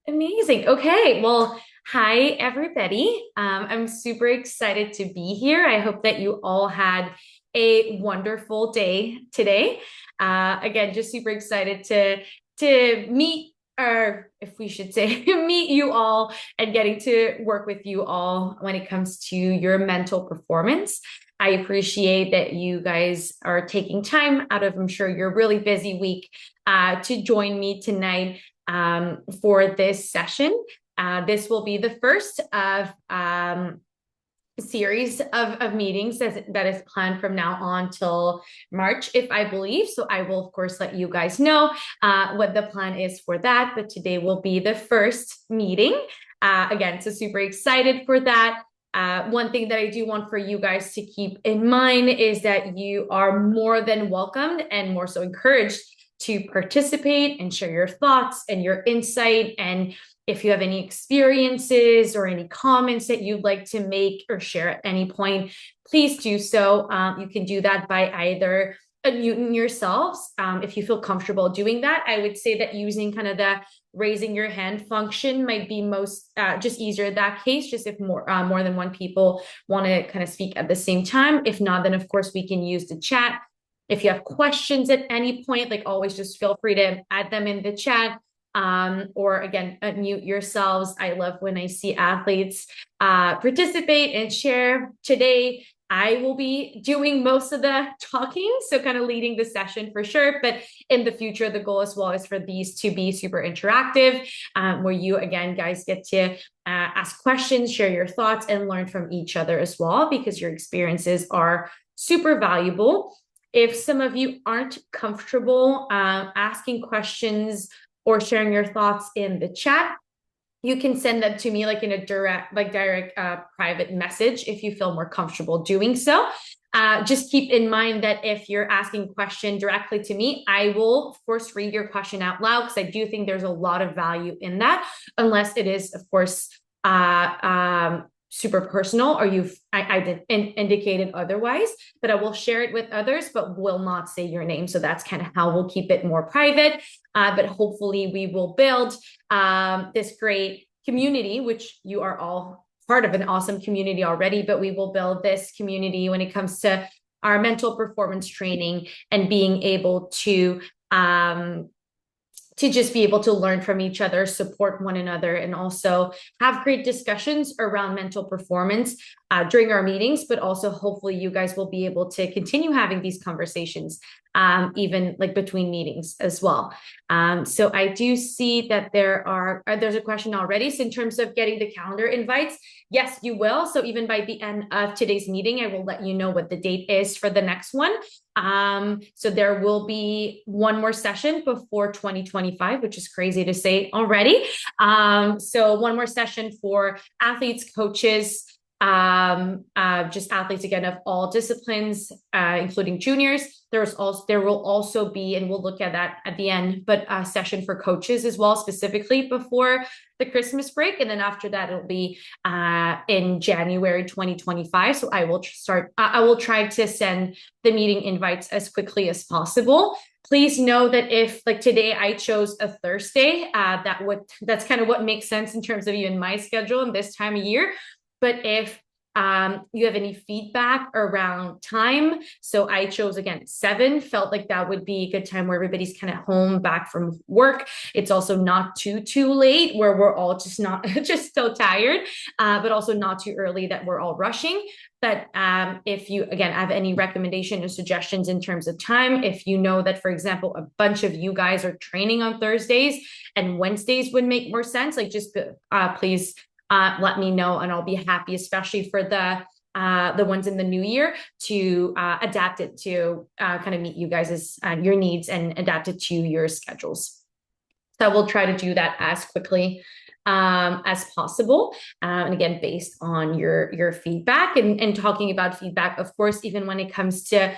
Amazing. Okay. Well, hi, everybody. I'm super excited to be here. I hope that you all had a wonderful day today. Again, just super excited to meet, or if we should say, meet you all and getting to work with you all when it comes to your mental performance. I appreciate that you guys are taking time out of, I'm sure, your really busy week to join me tonight for this session. This will be the first of series of meetings that is planned from now on till March, if I believe. So I will, of course, let you guys know what the plan is for that. But today will be the first meeting. Again, so super excited for that. One thing that I do want for you guys to keep in mind is that you are more than welcomed and more so encouraged to participate and share your thoughts and your insight. And if you have any experiences or any comments that you'd like to make or share at any point, please do so. You can do that by either unmuting yourselves. If you feel comfortable doing that, I would say that using kind of the raising your hand function might be most just easier in that case, just if more than one people want to kind of speak at the same time. If not, then of course we can use the chat. If you have questions at any point, like always, just feel free to add them in the chat. Or again, unmute yourselves. I love when I see athletes participate and share. Today, I will be doing most of the talking, so kind of leading the session for sure. But in the future, the goal as well is for these to be super interactive, where you, again, guys get to ask questions, share your thoughts, and learn from each other as well, because your experiences are super valuable. If some of you aren't comfortable asking questions or sharing your thoughts in the chat, you can send them to me like in a direct private message if you feel more comfortable doing so. Just keep in mind that if you're asking a question directly to me, I will of course read your question out loud, because I do think there's a lot of value in that, unless it is, of course, super personal or I did indicated otherwise. But I will share it with others, but will not say your name. So that's kind of how we'll keep it more private. But hopefully we will build this great community, which you are all part of an awesome community already, but we will build this community when it comes to our mental performance training and being able to just be able to learn from each other, support one another, and also have great discussions around mental performance during our meetings. But also, hopefully, you guys will be able to continue having these conversations, even like between meetings as well. So I do see that there's a question already. So in terms of getting the calendar invites, yes, you will. So even by the end of today's meeting, I will let you know what the date is for the next one. So there will be one more session before 2025, which is crazy to say already. So one more session for athletes, coaches, just athletes again of all disciplines, including juniors. There will also be, and we'll look at that at the end, but a session for coaches as well, specifically before the Christmas break. And then after that, it'll be in January 2025. So I will try to send the meeting invites as quickly as possible. Please know that if like today I chose a Thursday, that's kind of what makes sense in terms of even my schedule in this time of year. But if you have any feedback around time, so I chose again 7, felt like that would be a good time where everybody's kind of home back from work. It's also not too late where we're all just not just so tired, but also not too early that we're all rushing. But if you, again, have any recommendation or suggestions in terms of time, if you know that, for example, a bunch of you guys are training on Thursdays and Wednesdays would make more sense, like just please let me know, and I'll be happy, especially for the ones in the new year, to adapt it to kind of meet you guys' your needs and adapt it to your schedules. So we'll try to do that as quickly as possible. And again, based on your feedback and talking about feedback, of course, even when it comes to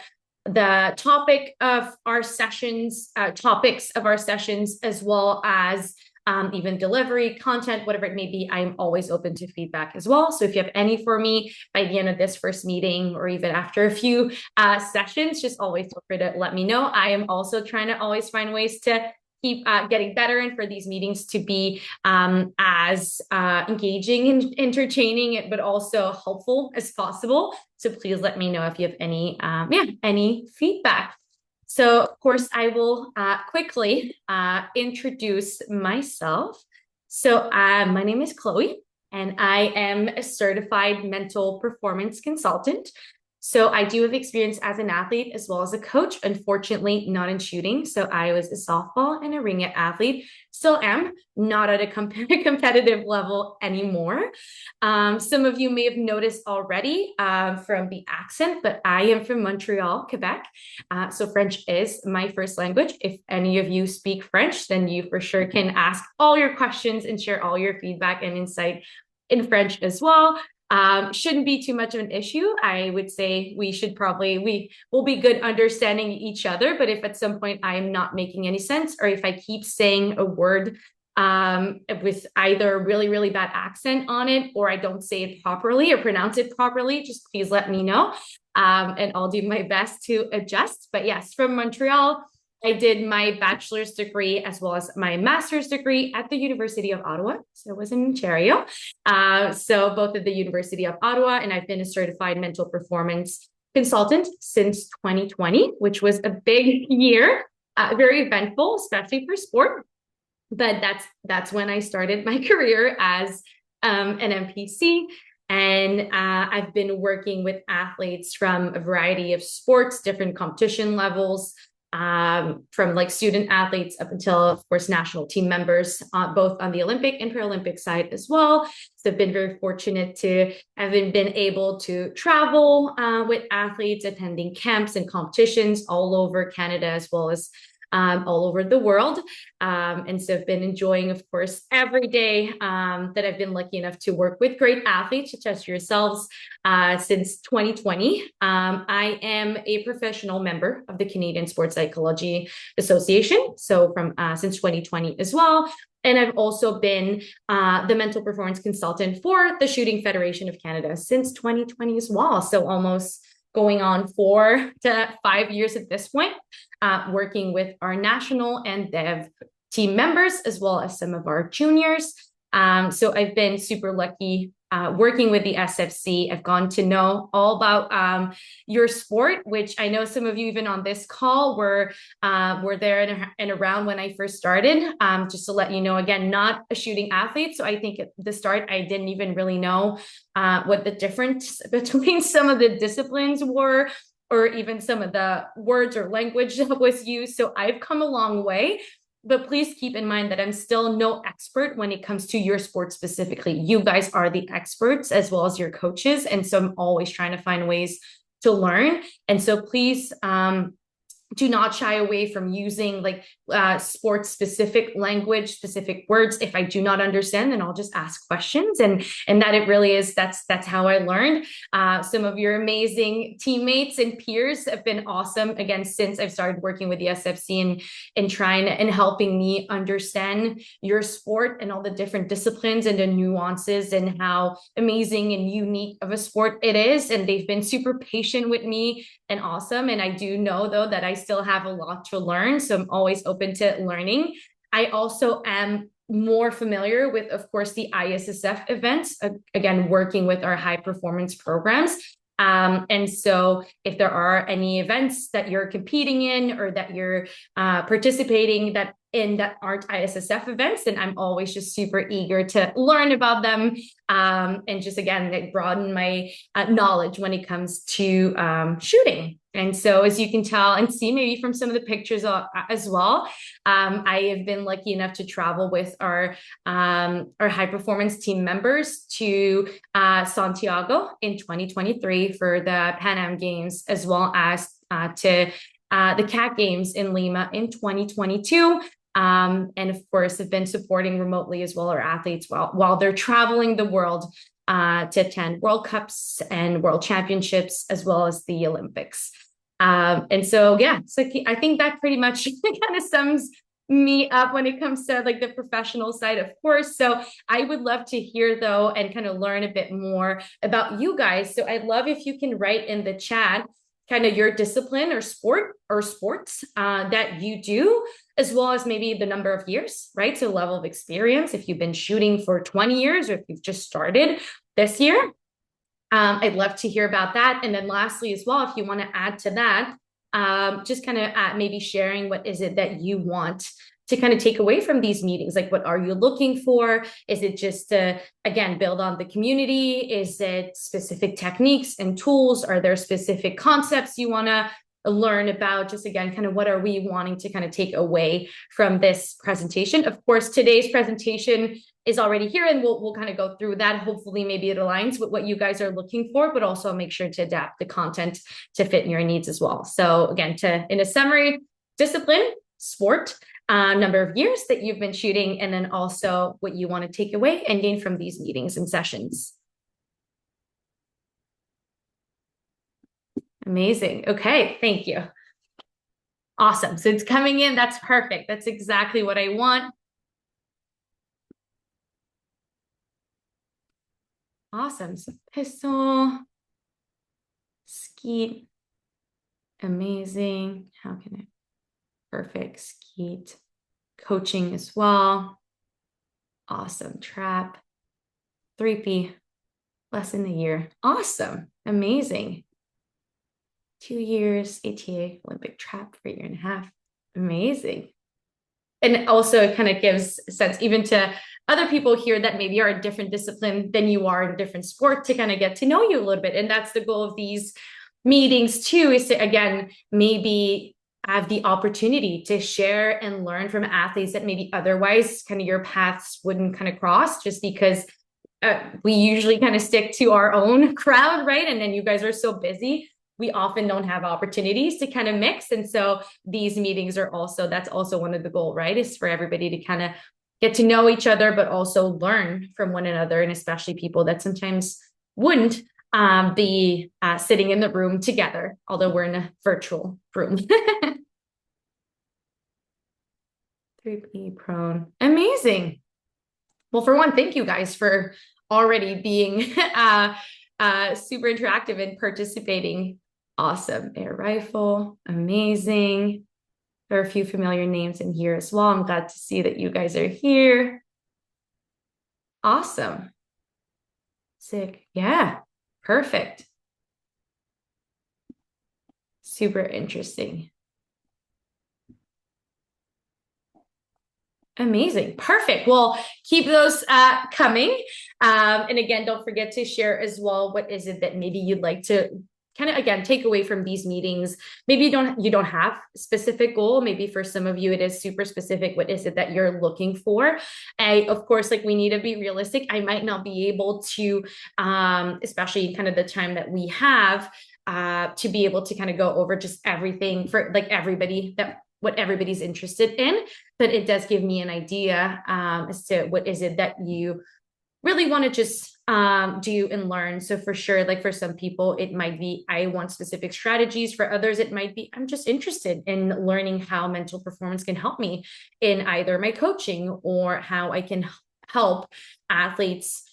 the topics of our sessions, as well as even delivery, content, whatever it may be, I'm always open to feedback as well. So if you have any for me by the end of this first meeting, or even after a few sessions, just always feel free to let me know. I am also trying to always find ways to keep getting better and for these meetings to be as engaging and entertaining, but also helpful as possible. So please let me know if you have any feedback. So of course, I will quickly introduce myself. So my name is Chloe, and I am a certified mental performance consultant. So I do have experience as an athlete as well as a coach, unfortunately not in shooting. So I was a softball and a ring athlete, still am, not at a competitive level anymore. Some of you may have noticed already from the accent, but I am from Montreal, Quebec. So French is my first language. If any of you speak French, then you for sure can ask all your questions and share all your feedback and insight in French as well. Shouldn't be too much of an issue. I would say we will be good understanding each other, but if at some point I am not making any sense, or if I keep saying a word with either a really, really bad accent on it, or I don't say it properly or pronounce it properly, just please let me know. And I'll do my best to adjust. But yes, from Montreal, I did my bachelor's degree as well as my master's degree at the University of Ottawa. So it was in Ontario. So both at the University of Ottawa, and I've been a certified mental performance consultant since 2020, which was a big year, very eventful, especially for sport. But that's when I started my career as an MPC. And I've been working with athletes from a variety of sports, different competition levels, from like student athletes up until, of course, national team members, both on the Olympic and Paralympic side as well. So I've been very fortunate to have been able to travel with athletes, attending camps and competitions all over Canada, as well as all over the world. And so I've been enjoying, of course, every day that I've been lucky enough to work with great athletes such as yourselves since 2020. I am a professional member of the Canadian Sports Psychology Association, so from since 2020 as well. And I've also been the mental performance consultant for the Shooting Federation of Canada since 2020 as well. So almost going on 4 to 5 years at this point, working with our national and dev team members, as well as some of our juniors. So I've been super lucky working with the SFC. I've gotten to know all about your sport, which I know some of you, even on this call, were there and around when I first started. Just to let you know, again, not a shooting athlete. So I think at the start, I didn't even really know what the difference between some of the disciplines were, or even some of the words or language that was used. So I've come a long way. But please keep in mind that I'm still no expert when it comes to your sport specifically. You guys are the experts as well as your coaches. And so I'm always trying to find ways to learn. And so please do not shy away from using like sports specific language, specific words. If I do not understand, then I'll just ask questions, and that it really is, that's how I learned. Some of your amazing teammates and peers have been awesome, again, since I've started working with the SFC and trying and helping me understand your sport and all the different disciplines and the nuances and how amazing and unique of a sport it is. And they've been super patient with me and awesome. And I do know, though, that I still have a lot to learn. So I'm always open to learning. I also am more familiar with, of course, the ISSF events, again, working with our high performance programs. And so if there are any events that you're competing in or that you're participating that aren't ISSF events, then I'm always just super eager to learn about them and just, again, like broaden my knowledge when it comes to shooting. And so as you can tell and see maybe from some of the pictures as well, I have been lucky enough to travel with our high performance team members to Santiago in 2023 for the Pan Am Games, as well as to the CAT Games in Lima in 2022. And of course, have been supporting remotely as well our athletes while they're traveling the world to attend World Cups and World Championships, as well as the Olympics. And so, yeah, so I think that pretty much kind of sums me up when it comes to like the professional side, of course. So I would love to hear, though, and kind of learn a bit more about you guys. So I'd love if you can write in the chat kind of your discipline or sports that you do, as well as maybe the number of years, right? So level of experience, if you've been shooting for 20 years or if you've just started this year. I'd love to hear about that. And then lastly, as well, if you want to add to that, just kind of maybe sharing what is it that you want to kind of take away from these meetings? Like, what are you looking for? Is it just to, again, build on the community? Is it specific techniques and tools? Are there specific concepts you want to learn about? Just again, kind of what are we wanting to kind of take away from this presentation? Of course, today's presentation is already here, and we'll kind of go through that. Hopefully, maybe it aligns with what you guys are looking for, but also make sure to adapt the content to fit your needs as well. So again, in a summary, discipline, sport, number of years that you've been shooting, and then also what you want to take away and gain from these meetings and sessions. Amazing. Okay, thank you. Awesome. So it's coming in. That's perfect. That's exactly what I want. Awesome. So pistol, skeet, amazing. How can I? Perfect. Skeet, coaching as well. Awesome. Trap, 3P, less than a year. Awesome. Amazing. 2 years, ATA, Olympic trap for a year and a half. Amazing. And also it kind of gives sense even to other people here that maybe are a different discipline than you are in a different sport to kind of get to know you a little bit. And that's the goal of these meetings too, is to, again, maybe have the opportunity to share and learn from athletes that maybe otherwise kind of your paths wouldn't kind of cross, just because we usually kind of stick to our own crowd, right? And then you guys are so busy, we often don't have opportunities to kind of mix. And so these meetings are also, that's also one of the goals, right? Is for everybody to kind of get to know each other, but also learn from one another. And especially people that sometimes wouldn't be sitting in the room together, although we're in a virtual room. 3P prone. Amazing. Well, for one, thank you guys for already being super interactive and participating. Awesome. Air rifle. Amazing. There are a few familiar names in here as well. I'm glad to see that you guys are here. Awesome. Sick. Yeah. Perfect. Super interesting. Amazing. Perfect. Well, keep those coming. And again, don't forget to share as well, what is it that maybe you'd like to kind of, again, take away from these meetings. Maybe you don't have a specific goal. Maybe for some of you, it is super specific. What is it that you're looking for? Of course, like, we need to be realistic. I might not be able to, especially kind of the time that we have, to be able to kind of go over just everything for like everybody, that what everybody's interested in, but it does give me an idea as to what is it that you really want to just do and learn. So for sure, like for some people, it might be, I want specific strategies. For others, it might be, I'm just interested in learning how mental performance can help me in either my coaching or how I can help athletes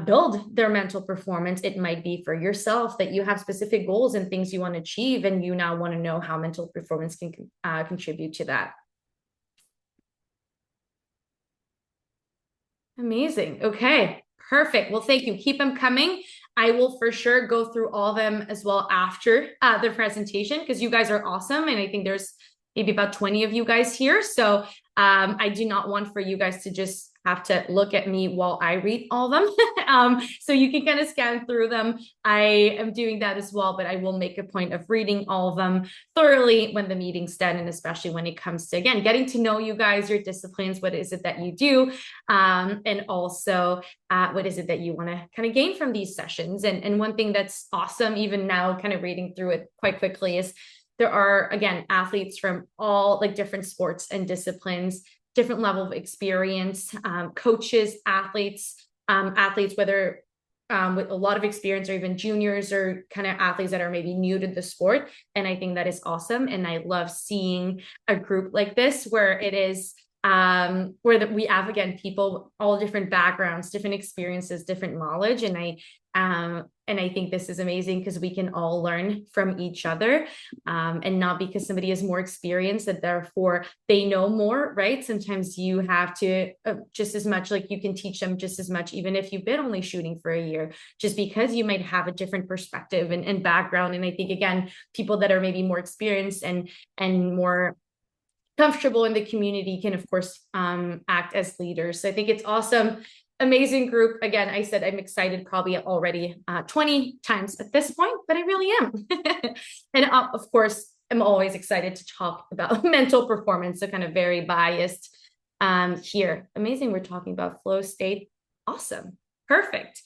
build their mental performance. It might be for yourself that you have specific goals and things you want to achieve, and you now want to know how mental performance can contribute to that. Amazing. Okay, perfect. Well, thank you. Keep them coming. I will for sure go through all of them as well after the presentation, because you guys are awesome. And I think there's maybe about 20 of you guys here. So I do not want for you guys to just have to look at me while I read all of them. So you can kind of scan through them. I am doing that as well, but I will make a point of reading all of them thoroughly when the meeting's done, and especially when it comes to, again, getting to know you guys, your disciplines, what is it that you do, and also what is it that you want to kind of gain from these sessions. And one thing that's awesome, even now kind of reading through it quite quickly, is there are, again, athletes from all like different sports and disciplines, different level of experience, coaches, athletes, whether with a lot of experience or even juniors, or kind of athletes that are maybe new to the sport. And I think that is awesome. And I love seeing a group like this where it is where that we have, again, people, all different backgrounds, different experiences, different knowledge. And I think this is amazing because we can all learn from each other, and not because somebody is more experienced that therefore they know more, right? Sometimes you have to just as much, like you can teach them just as much, even if you've been only shooting for a year, just because you might have a different perspective and background. And I think, again, people that are maybe more experienced and more comfortable in the community can, of course, act as leaders. So I think it's awesome. Amazing group. Again, I said I'm excited probably already 20 times at this point, but I really am. And of course, I'm always excited to talk about mental performance, so kind of very biased here. Amazing. We're talking about flow state. Awesome. Perfect.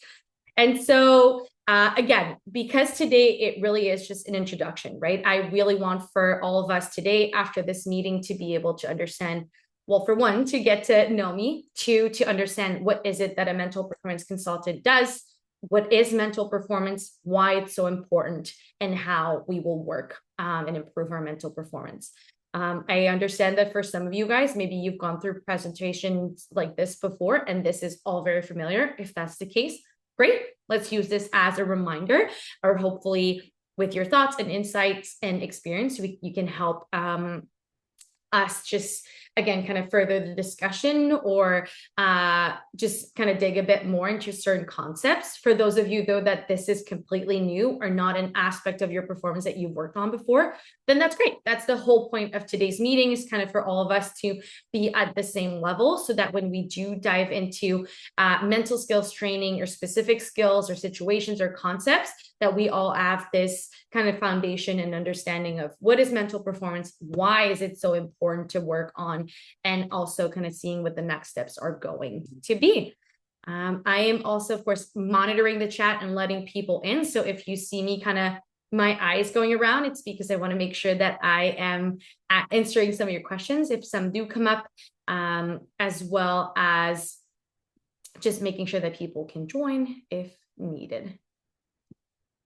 And so again, because today it really is just an introduction, right? I really want for all of us today after this meeting to be able to understand, well, for one, to get to know me, two, to understand what is it that a mental performance consultant does, what is mental performance, why it's so important, and how we will work and improve our mental performance. I understand that for some of you guys, maybe you've gone through presentations like this before, and this is all very familiar. If that's the case, great. Let's use this as a reminder, or hopefully with your thoughts and insights and experience, you can help us just, again, kind of further the discussion, or just kind of dig a bit more into certain concepts. For those of you, though, that this is completely new or not an aspect of your performance that you've worked on before, then that's great. That's the whole point of today's meeting, is kind of for all of us to be at the same level, so that when we do dive into mental skills training or specific skills or situations or concepts, that we all have this kind of foundation and understanding of what is mental performance, why is it so important to work on, and also kind of seeing what the next steps are going to be. I am also, of course, monitoring the chat and letting people in. So if you see me kind of my eyes going around, it's because I want to make sure that I am answering some of your questions if some do come up, as well as just making sure that people can join if needed.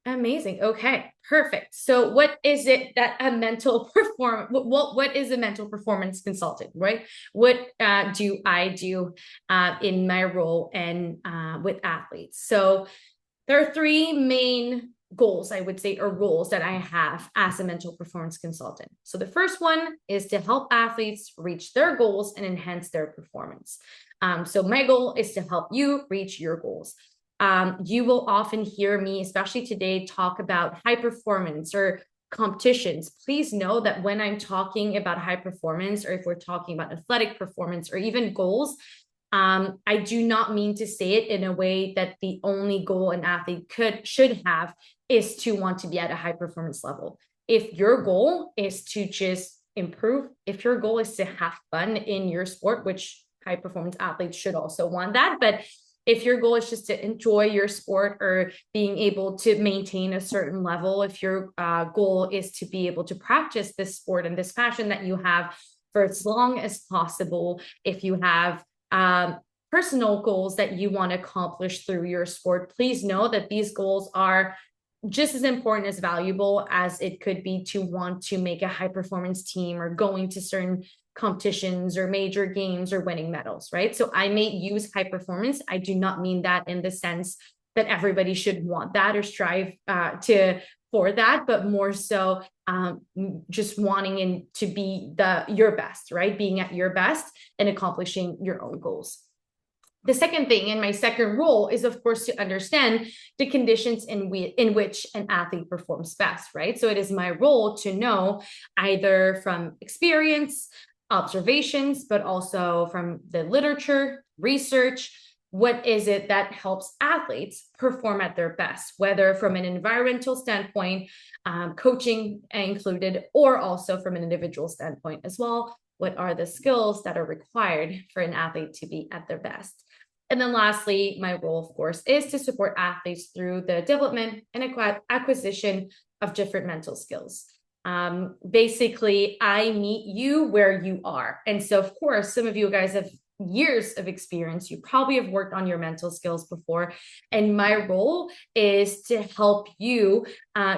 Amazing. Okay, perfect. So what is it that a mental what is a mental performance consultant, right? What do I do in my role and with athletes? So there are three main goals, I would say, or roles that I have as a mental performance consultant. So the first one is to help athletes reach their goals and enhance their performance. So my goal is to help you reach your goals. You will often hear me, especially today, talk about high performance or competitions. Please know that when I'm talking about high performance, or if we're talking about athletic performance or even goals, I do not mean to say it in a way that the only goal an athlete should have is to want to be at a high performance level. If your goal is to just improve, if your goal is to have fun in your sport, which high performance athletes should also want that, but if your goal is just to enjoy your sport or being able to maintain a certain level, if your goal is to be able to practice this sport and this passion that you have for as long as possible, if you have personal goals that you want to accomplish through your sport, please know that these goals are just as important, as valuable as it could be to want to make a high performance team or going to certain competitions or major games or winning medals, right? So I may use high performance. I do not mean that in the sense that everybody should want that or strive for that, but more so just wanting to be your best, right? Being at your best and accomplishing your own goals. The second thing, and my second role, is, of course, to understand the conditions in which an athlete performs best, right? So it is my role to know, either from experience, observations, but also from the literature, research, what is it that helps athletes perform at their best, whether from an environmental standpoint, coaching included, or also from an individual standpoint as well. What are the skills that are required for an athlete to be at their best? And then lastly, my role, of course, is to support athletes through the development and acquisition of different mental skills. Basically, I meet you where you are. And so, of course, some of you guys have years of experience. You probably have worked on your mental skills before. And my role is to help you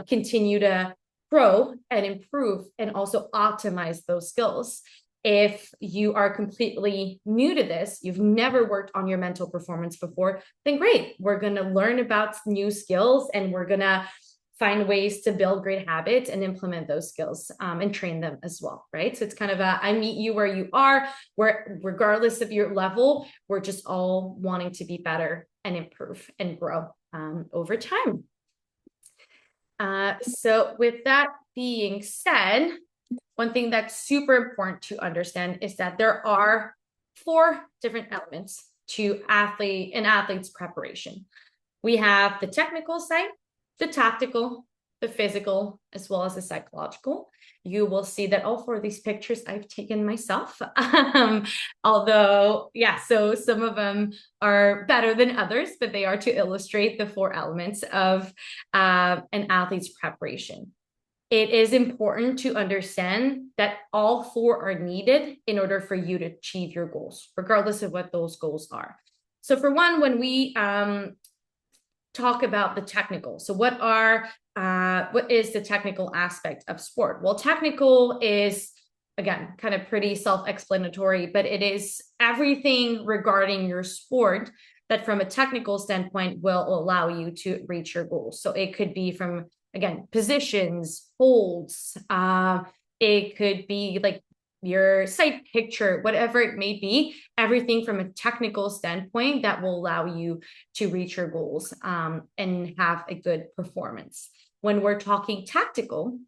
continue to grow and improve and also optimize those skills. If you are completely new to this, you've never worked on your mental performance before, then great. We're going to learn about new skills and we're going to find ways to build great habits and implement those skills and train them as well, right? So it's kind of I meet you where you are, where regardless of your level, we're just all wanting to be better and improve and grow over time. So with that being said, one thing that's super important to understand is that there are 4 different elements to an athlete's preparation. We have the technical side, the tactical, the physical, as well as the psychological. You will see that all 4 of these pictures I've taken myself. Although, yeah, so some of them are better than others, but they are to illustrate the 4 elements of an athlete's preparation. It is important to understand that all 4 are needed in order for you to achieve your goals, regardless of what those goals are. So for one, when we talk about the technical, so what is the technical aspect of sport? Well, technical is, again, kind of pretty self-explanatory, but it is everything regarding your sport that from a technical standpoint will allow you to reach your goals. So it could be from, again, positions, holds, it could be like your sight picture, whatever it may be, everything from a technical standpoint that will allow you to reach your goals and have a good performance. When we're talking tactical,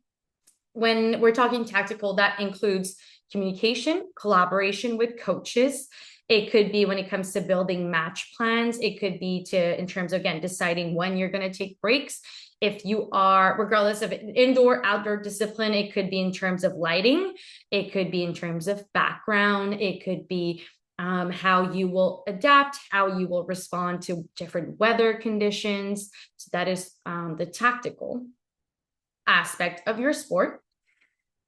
that includes communication, collaboration with coaches. It could be when it comes to building match plans. It could be in terms of, again, deciding when you're going to take breaks. If you are, regardless of indoor, outdoor discipline, it could be in terms of lighting. It could be in terms of background. It could be how you will adapt, how you will respond to different weather conditions. So that is the tactical aspect of your sport.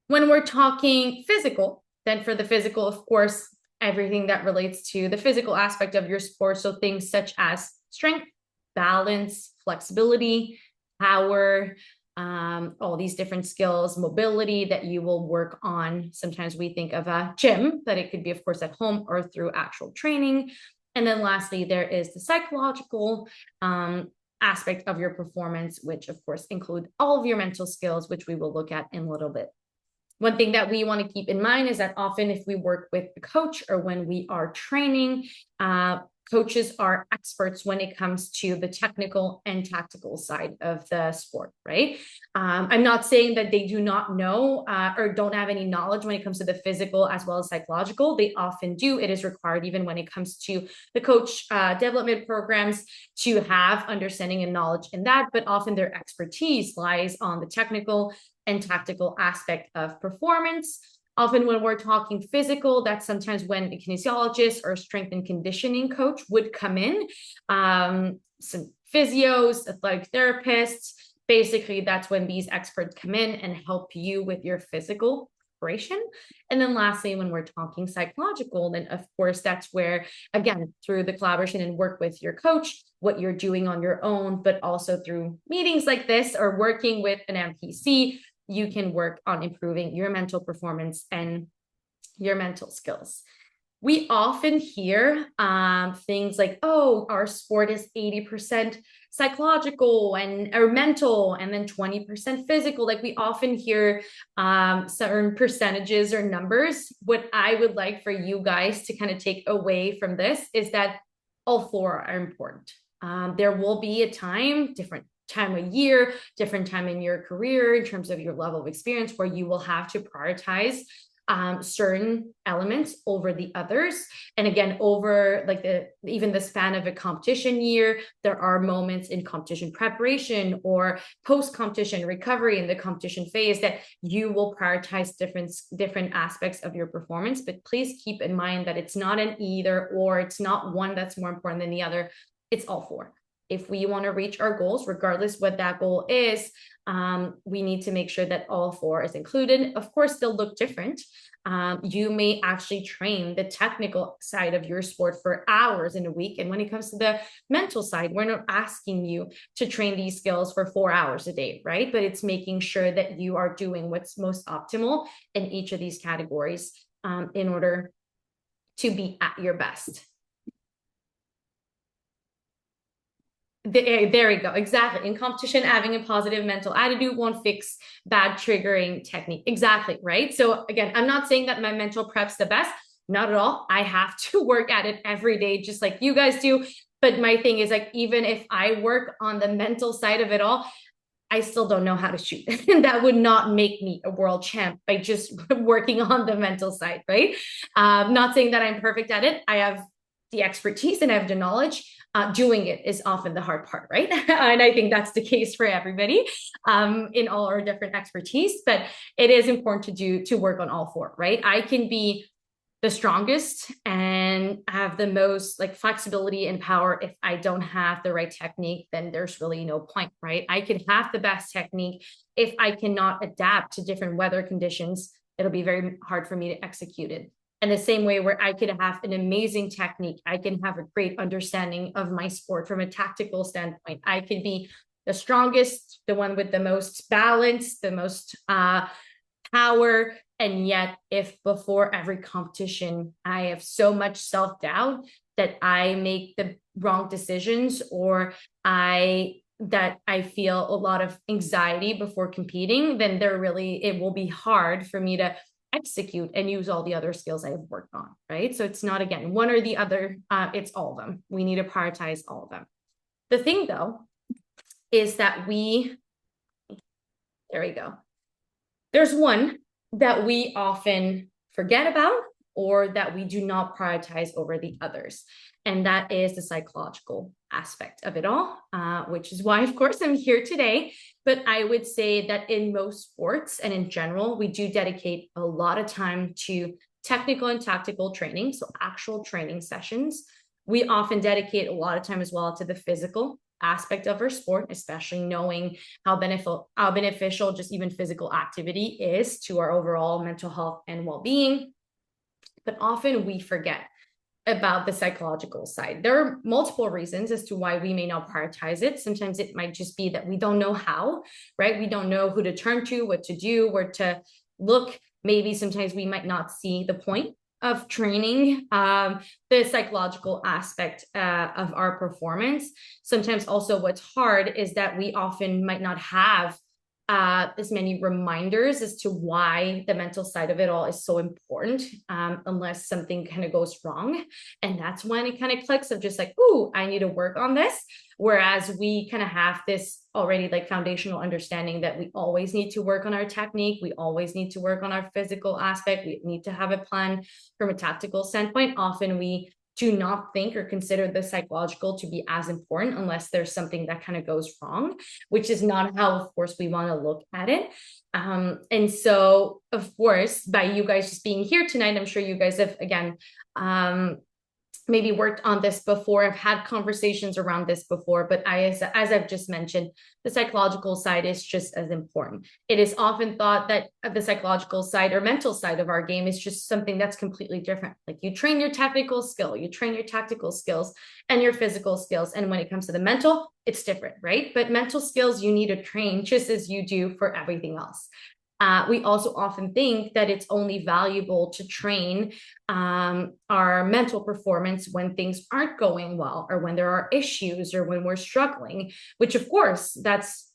When we're talking physical, then for the physical, of course, everything that relates to the physical aspect of your sport. So things such as strength, balance, flexibility, power, all these different skills, mobility that you will work on. Sometimes we think of a gym, but it could be, of course, at home or through actual training. And then lastly, there is the psychological aspect of your performance, which of course include all of your mental skills, which we will look at in a little bit. One thing that we want to keep in mind is that often if we work with a coach or when we are training, coaches are experts when it comes to the technical and tactical side of the sport, right? I'm not saying that they do not know or don't have any knowledge when it comes to the physical as well as psychological. They often do. It is required even when it comes to the coach development programs to have understanding and knowledge in that, but often their expertise lies on the technical and tactical aspect of performance. Often when we're talking physical, that's sometimes when a kinesiologist or strength and conditioning coach would come in. Some physios, athletic therapists, basically that's when these experts come in and help you with your physical preparation. And then lastly, when we're talking psychological, then of course, that's where, again, through the collaboration and work with your coach, what you're doing on your own, but also through meetings like this or working with an MPC, you can work on improving your mental performance and your mental skills. We often hear things like, oh, our sport is 80% psychological or mental, and then 20% physical. Like we often hear certain percentages or numbers. What I would like for you guys to kind of take away from this is that all 4 are important. There will be a different time of year, different time in your career in terms of your level of experience where you will have to prioritize certain elements over the others. And again, over like even the span of a competition year, there are moments in competition preparation or post-competition recovery in the competition phase that you will prioritize different aspects of your performance. But please keep in mind that it's not an either or, it's not one that's more important than the other. It's all 4. If we want to reach our goals, regardless what that goal is, we need to make sure that all 4 is included. Of course, they'll look different. You may actually train the technical side of your sport for hours in a week. And when it comes to the mental side, we're not asking you to train these skills for 4 hours a day, right? But it's making sure that you are doing what's most optimal in each of these categories. in order to be at your best. There we go. Exactly. In competition, having a positive mental attitude won't fix bad triggering technique. Exactly. Right. So again, I'm not saying that my mental prep's the best. Not at all. I have to work at it every day, just like you guys do. But my thing is, like, even if I work on the mental side of it all, I still don't know how to shoot. And that would not make me a world champ by just working on the mental side, right? Not saying that I'm perfect at it. I have the expertise and I have the knowledge. Doing it is often the hard part, right? And I think that's the case for everybody in all our different expertise. But it is important to work on all four, right? I can be the strongest and have the most like flexibility and power. If I don't have the right technique, then there's really no point, right? I can have the best technique. If I cannot adapt to different weather conditions, it'll be very hard for me to execute it. And the same way where I could have an amazing technique, I can have a great understanding of my sport from a tactical standpoint. I can be the strongest, the one with the most balance, the most power. And yet, if before every competition, I have so much self-doubt that I make the wrong decisions, or that I feel a lot of anxiety before competing, then it will be hard for me to execute and use all the other skills I've worked on, right? So it's not, again, one or the other, it's all of them. We need to prioritize all of them. The thing though, is that there we go. There's one that we often forget about or that we do not prioritize over the others. And that is the psychological aspect of it all, which is why, of course, I'm here today. But I would say that in most sports and in general, we do dedicate a lot of time to technical and tactical training, so actual training sessions. We often dedicate a lot of time as well to the physical aspect of our sport, especially knowing how beneficial just even physical activity is to our overall mental health and well-being. But often we forget about the psychological side. There are multiple reasons as to why we may not prioritize it. Sometimes it might just be that we don't know how, right? We don't know who to turn to, what to do, where to look. Maybe sometimes we might not see the point of training the psychological aspect of our performance. Sometimes also what's hard is that we often might not have as many reminders as to why the mental side of it all is so important, unless something kind of goes wrong. And that's when it kind of clicks of just like, ooh, I need to work on this. Whereas we kind of have this already like foundational understanding that we always need to work on our technique. We always need to work on our physical aspect. We need to have a plan from a tactical standpoint. Often we do not think or consider the psychological to be as important unless there's something that kind of goes wrong, which is not how, of course, we want to look at it. And so, of course, by you guys just being here tonight, I'm sure you guys have, again, maybe worked on this before. I've had conversations around this before, but as I've just mentioned, the psychological side is just as important. It is often thought that the psychological side or mental side of our game is just something that's completely different. Like you train your technical skill, you train your tactical skills and your physical skills. And when it comes to the mental, it's different, right? But mental skills you need to train just as you do for everything else. We also often think that it's only valuable to train our mental performance when things aren't going well or when there are issues or when we're struggling, which of course that's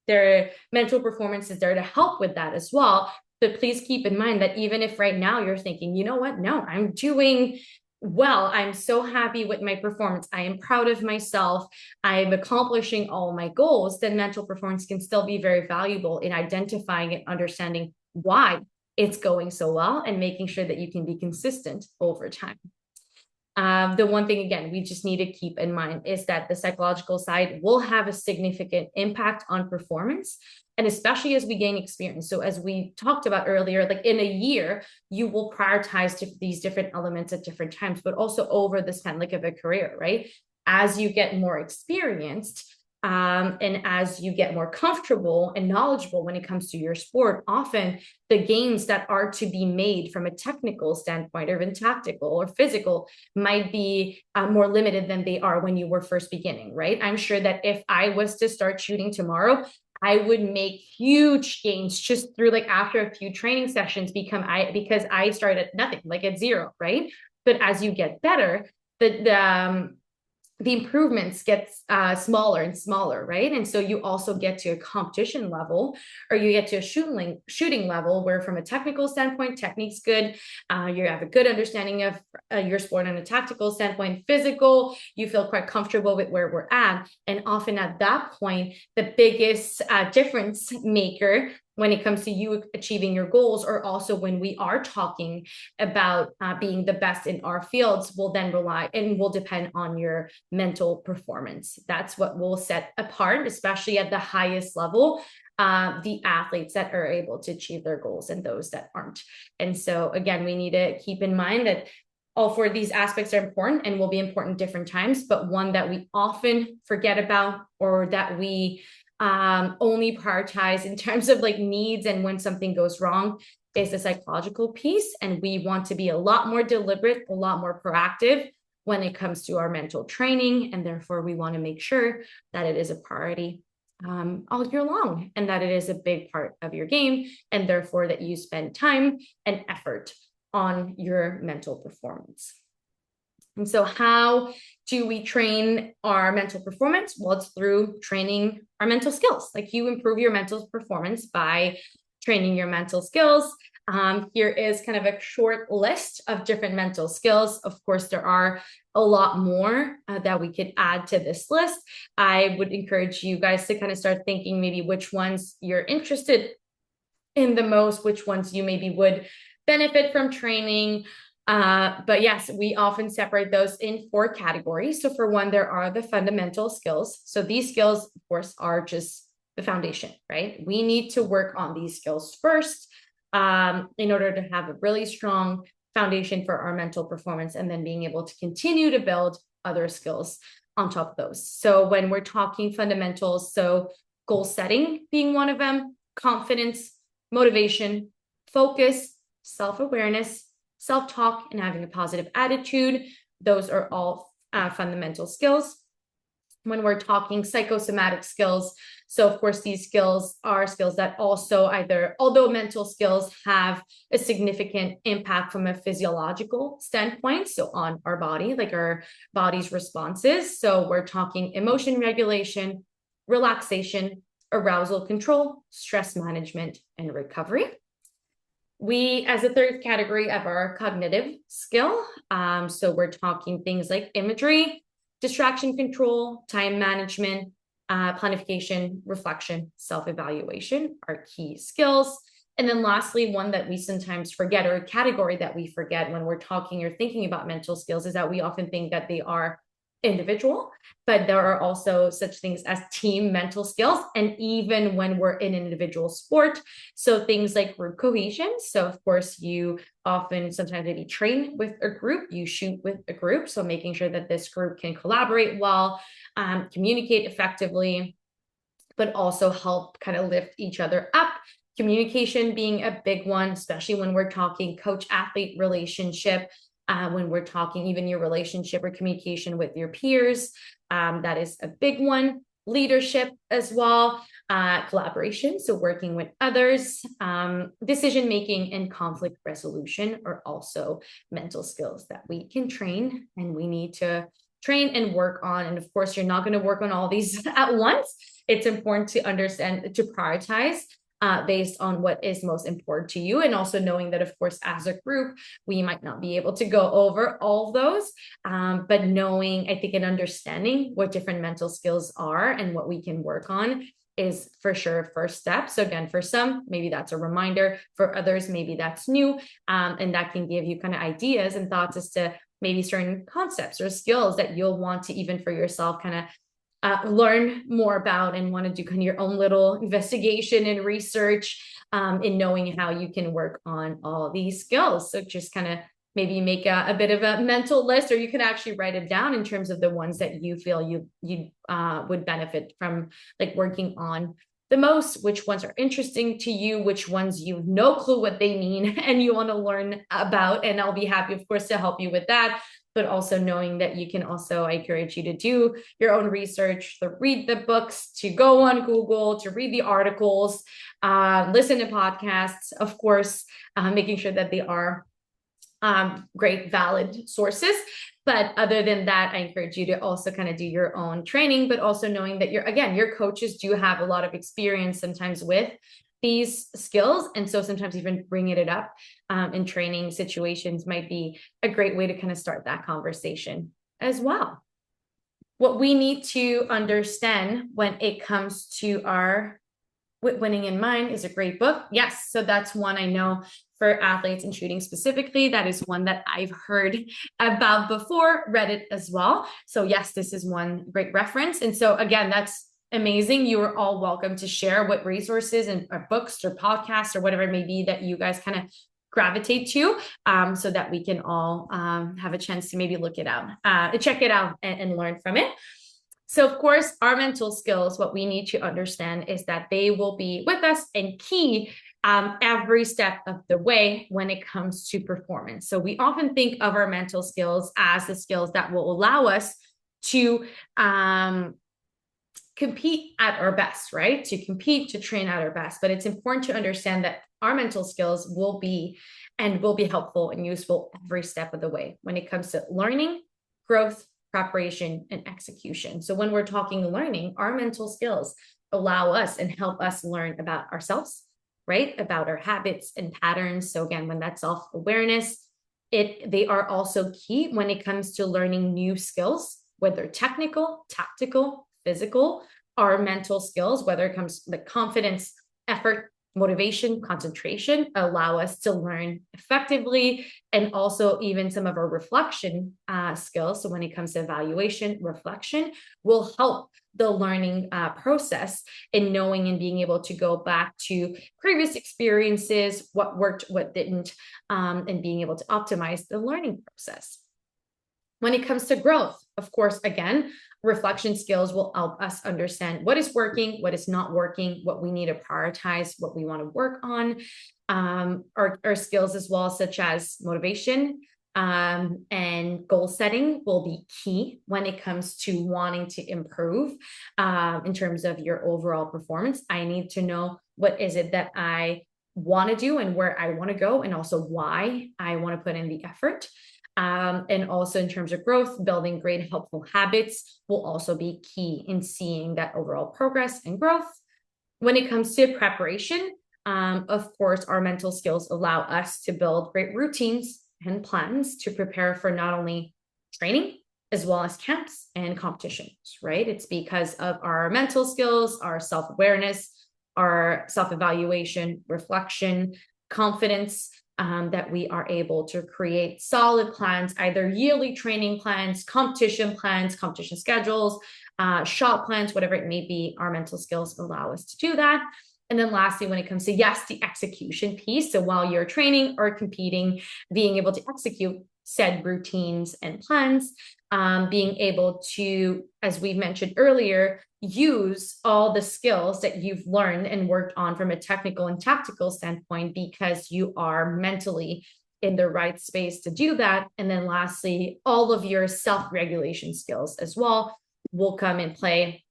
their mental performance is there to help with that as well. But please keep in mind that even if right now you're thinking, you know what, no, I'm doing well, I'm so happy with my performance, I am proud of myself, I'm accomplishing all my goals, then mental performance can still be very valuable in identifying and understanding why it's going so well and making sure that you can be consistent over time. The one thing, again, we just need to keep in mind is that the psychological side will have a significant impact on performance, and especially as we gain experience. So as we talked about earlier, like in a year, you will prioritize these different elements at different times, but also over the span like of a career, right? As you get more experienced, and as you get more comfortable and knowledgeable when it comes to your sport, often the gains that are to be made from a technical standpoint or even tactical or physical might be more limited than they are when you were first beginning, right? I'm sure that if I was to start shooting tomorrow, I would make huge gains just through like after a few training sessions because I started at nothing, like at zero, right? But as you get better, the improvements get smaller and smaller, right? And so you also get to a competition level, or you get to a shooting level where, from a technical standpoint, technique's good. You have a good understanding of your sport on a tactical standpoint. Physical, you feel quite comfortable with where we're at. And often at that point, the biggest difference maker when it comes to you achieving your goals, or also when we are talking about being the best in our fields, will then rely and will depend on your mental performance. That's what will set apart, especially at the highest level, the athletes that are able to achieve their goals and those that aren't. And so again, we need to keep in mind that all four of these aspects are important and will be important different times, but one that we often forget about, or that we only prioritize in terms of like needs and when something goes wrong, is the psychological piece. And we want to be a lot more deliberate, a lot more proactive when it comes to our mental training. And therefore, we want to make sure that it is a priority all year long, and that it is a big part of your game, and therefore that you spend time and effort on your mental performance. And so how do we train our mental performance? Well, it's through training our mental skills. Like, you improve your mental performance by training your mental skills. Here is kind of a short list of different mental skills. Of course, there are a lot more that we could add to this list. I would encourage you guys to kind of start thinking maybe which ones you're interested in the most, which ones you maybe would benefit from training. But yes, we often separate those in 4 categories. So for one, there are the fundamental skills. So these skills, of course, are just the foundation, right? We need to work on these skills first in order to have a really strong foundation for our mental performance, and then being able to continue to build other skills on top of those. So when we're talking fundamentals, so goal setting being one of them, confidence, motivation, focus, self-awareness, self-talk, and having a positive attitude. Those are all fundamental skills. When we're talking psychosomatic skills, so of course, these skills are skills that also although mental skills have a significant impact from a physiological standpoint, so on our body, like our body's responses. So we're talking emotion regulation, relaxation, arousal control, stress management, and recovery. We, as a third category, have our cognitive skill. So we're talking things like imagery, distraction control, time management, planification, reflection, self-evaluation are key skills. And then lastly, one that we sometimes forget, or a category that we forget when we're talking or thinking about mental skills, is that we often think that they are individual, but there are also such things as team mental skills, and even when we're in an individual sport, so things like group cohesion. So of course, you often sometimes maybe train with a group, you shoot with a group, so making sure that this group can collaborate well, communicate effectively, but also help kind of lift each other up. Communication being a big one, especially when we're talking coach-athlete relationship, when we're talking even your relationship or communication with your peers, that is a big one. Leadership as well, collaboration, so working with others, decision-making, and conflict resolution are also mental skills that we can train, and we need to train and work on. And of course, you're not going to work on all these at once. It's important to understand, to prioritize based on what is most important to you, and also knowing that, of course, as a group, we might not be able to go over all of those, but knowing, I think, and understanding what different mental skills are and what we can work on is for sure a first step. So again, for some, maybe that's a reminder. For others, maybe that's new, and that can give you kind of ideas and thoughts as to maybe certain concepts or skills that you'll want to, even for yourself, kind of learn more about, and want to do kind of your own little investigation and research in knowing how you can work on all these skills. So just kind of maybe make a bit of a mental list, or you can actually write it down in terms of the ones that you feel you would benefit from, like, working on the most, which ones are interesting to you, which ones you have no clue what they mean and you want to learn about. And I'll be happy, of course, to help you with that. but also knowing that you can also, I encourage you to do your own research, to read the books, to go on Google, to read the articles, listen to podcasts, of course, making sure that they are great, valid sources. But other than that, I encourage you to also kind of do your own training, but also knowing that your coaches do have a lot of experience sometimes with these skills. And so sometimes even bringing it up in training situations might be a great way to kind of start that conversation as well. What we need to understand when it comes to our Winning in Mind is a great book. Yes, so that's one I know for athletes and shooting specifically. That is one that I've heard about before, read it as well. So yes, this is one great reference. And so again, that's amazing. You are all welcome to share what resources and books or podcasts or whatever it may be that you guys kind of gravitate to, so that we can all have a chance to maybe look it out, check it out and learn from it. So of course, our mental skills, what we need to understand is that they will be with us and key every step of the way when it comes to performance. So we often think of our mental skills as the skills that will allow us to compete at our best, right? To compete, to train at our best. But it's important to understand that our mental skills will be helpful and useful every step of the way when it comes to learning, growth, preparation, and execution. So when we're talking learning, our mental skills allow us and help us learn about ourselves, right? About our habits and patterns. So again, when that self-awareness, they are also key when it comes to learning new skills, whether technical, tactical, physical. Our mental skills, whether it comes to confidence, effort, motivation, concentration, allow us to learn effectively, and also even some of our reflection skills. So when it comes to evaluation, reflection will help the learning process in knowing and being able to go back to previous experiences, what worked, what didn't, and being able to optimize the learning process. When it comes to growth, of course, again, reflection skills will help us understand what is working, what is not working, what we need to prioritize, what we want to work on. Our skills as well, such as motivation and goal setting, will be key when it comes to wanting to improve in terms of your overall performance. I need to know what is it that I want to do and where I want to go, and also why I want to put in the effort. And also in terms of growth, building great helpful habits will also be key in seeing that overall progress and growth. When it comes to preparation, of course, our mental skills allow us to build great routines and plans to prepare for not only training as well as camps and competitions, right? It's because of our mental skills, our self-awareness, our self-evaluation, reflection, confidence, that we are able to create solid plans, either yearly training plans, competition schedules, shot plans, whatever it may be. Our mental skills allow us to do that. And then lastly, when it comes to, yes, the execution piece. So while you're training or competing, being able to execute said routines and plans, being able to, as we mentioned earlier, use all the skills that you've learned and worked on from a technical and tactical standpoint, because you are mentally in the right space to do that. And then lastly, all of your self-regulation skills as well will come in play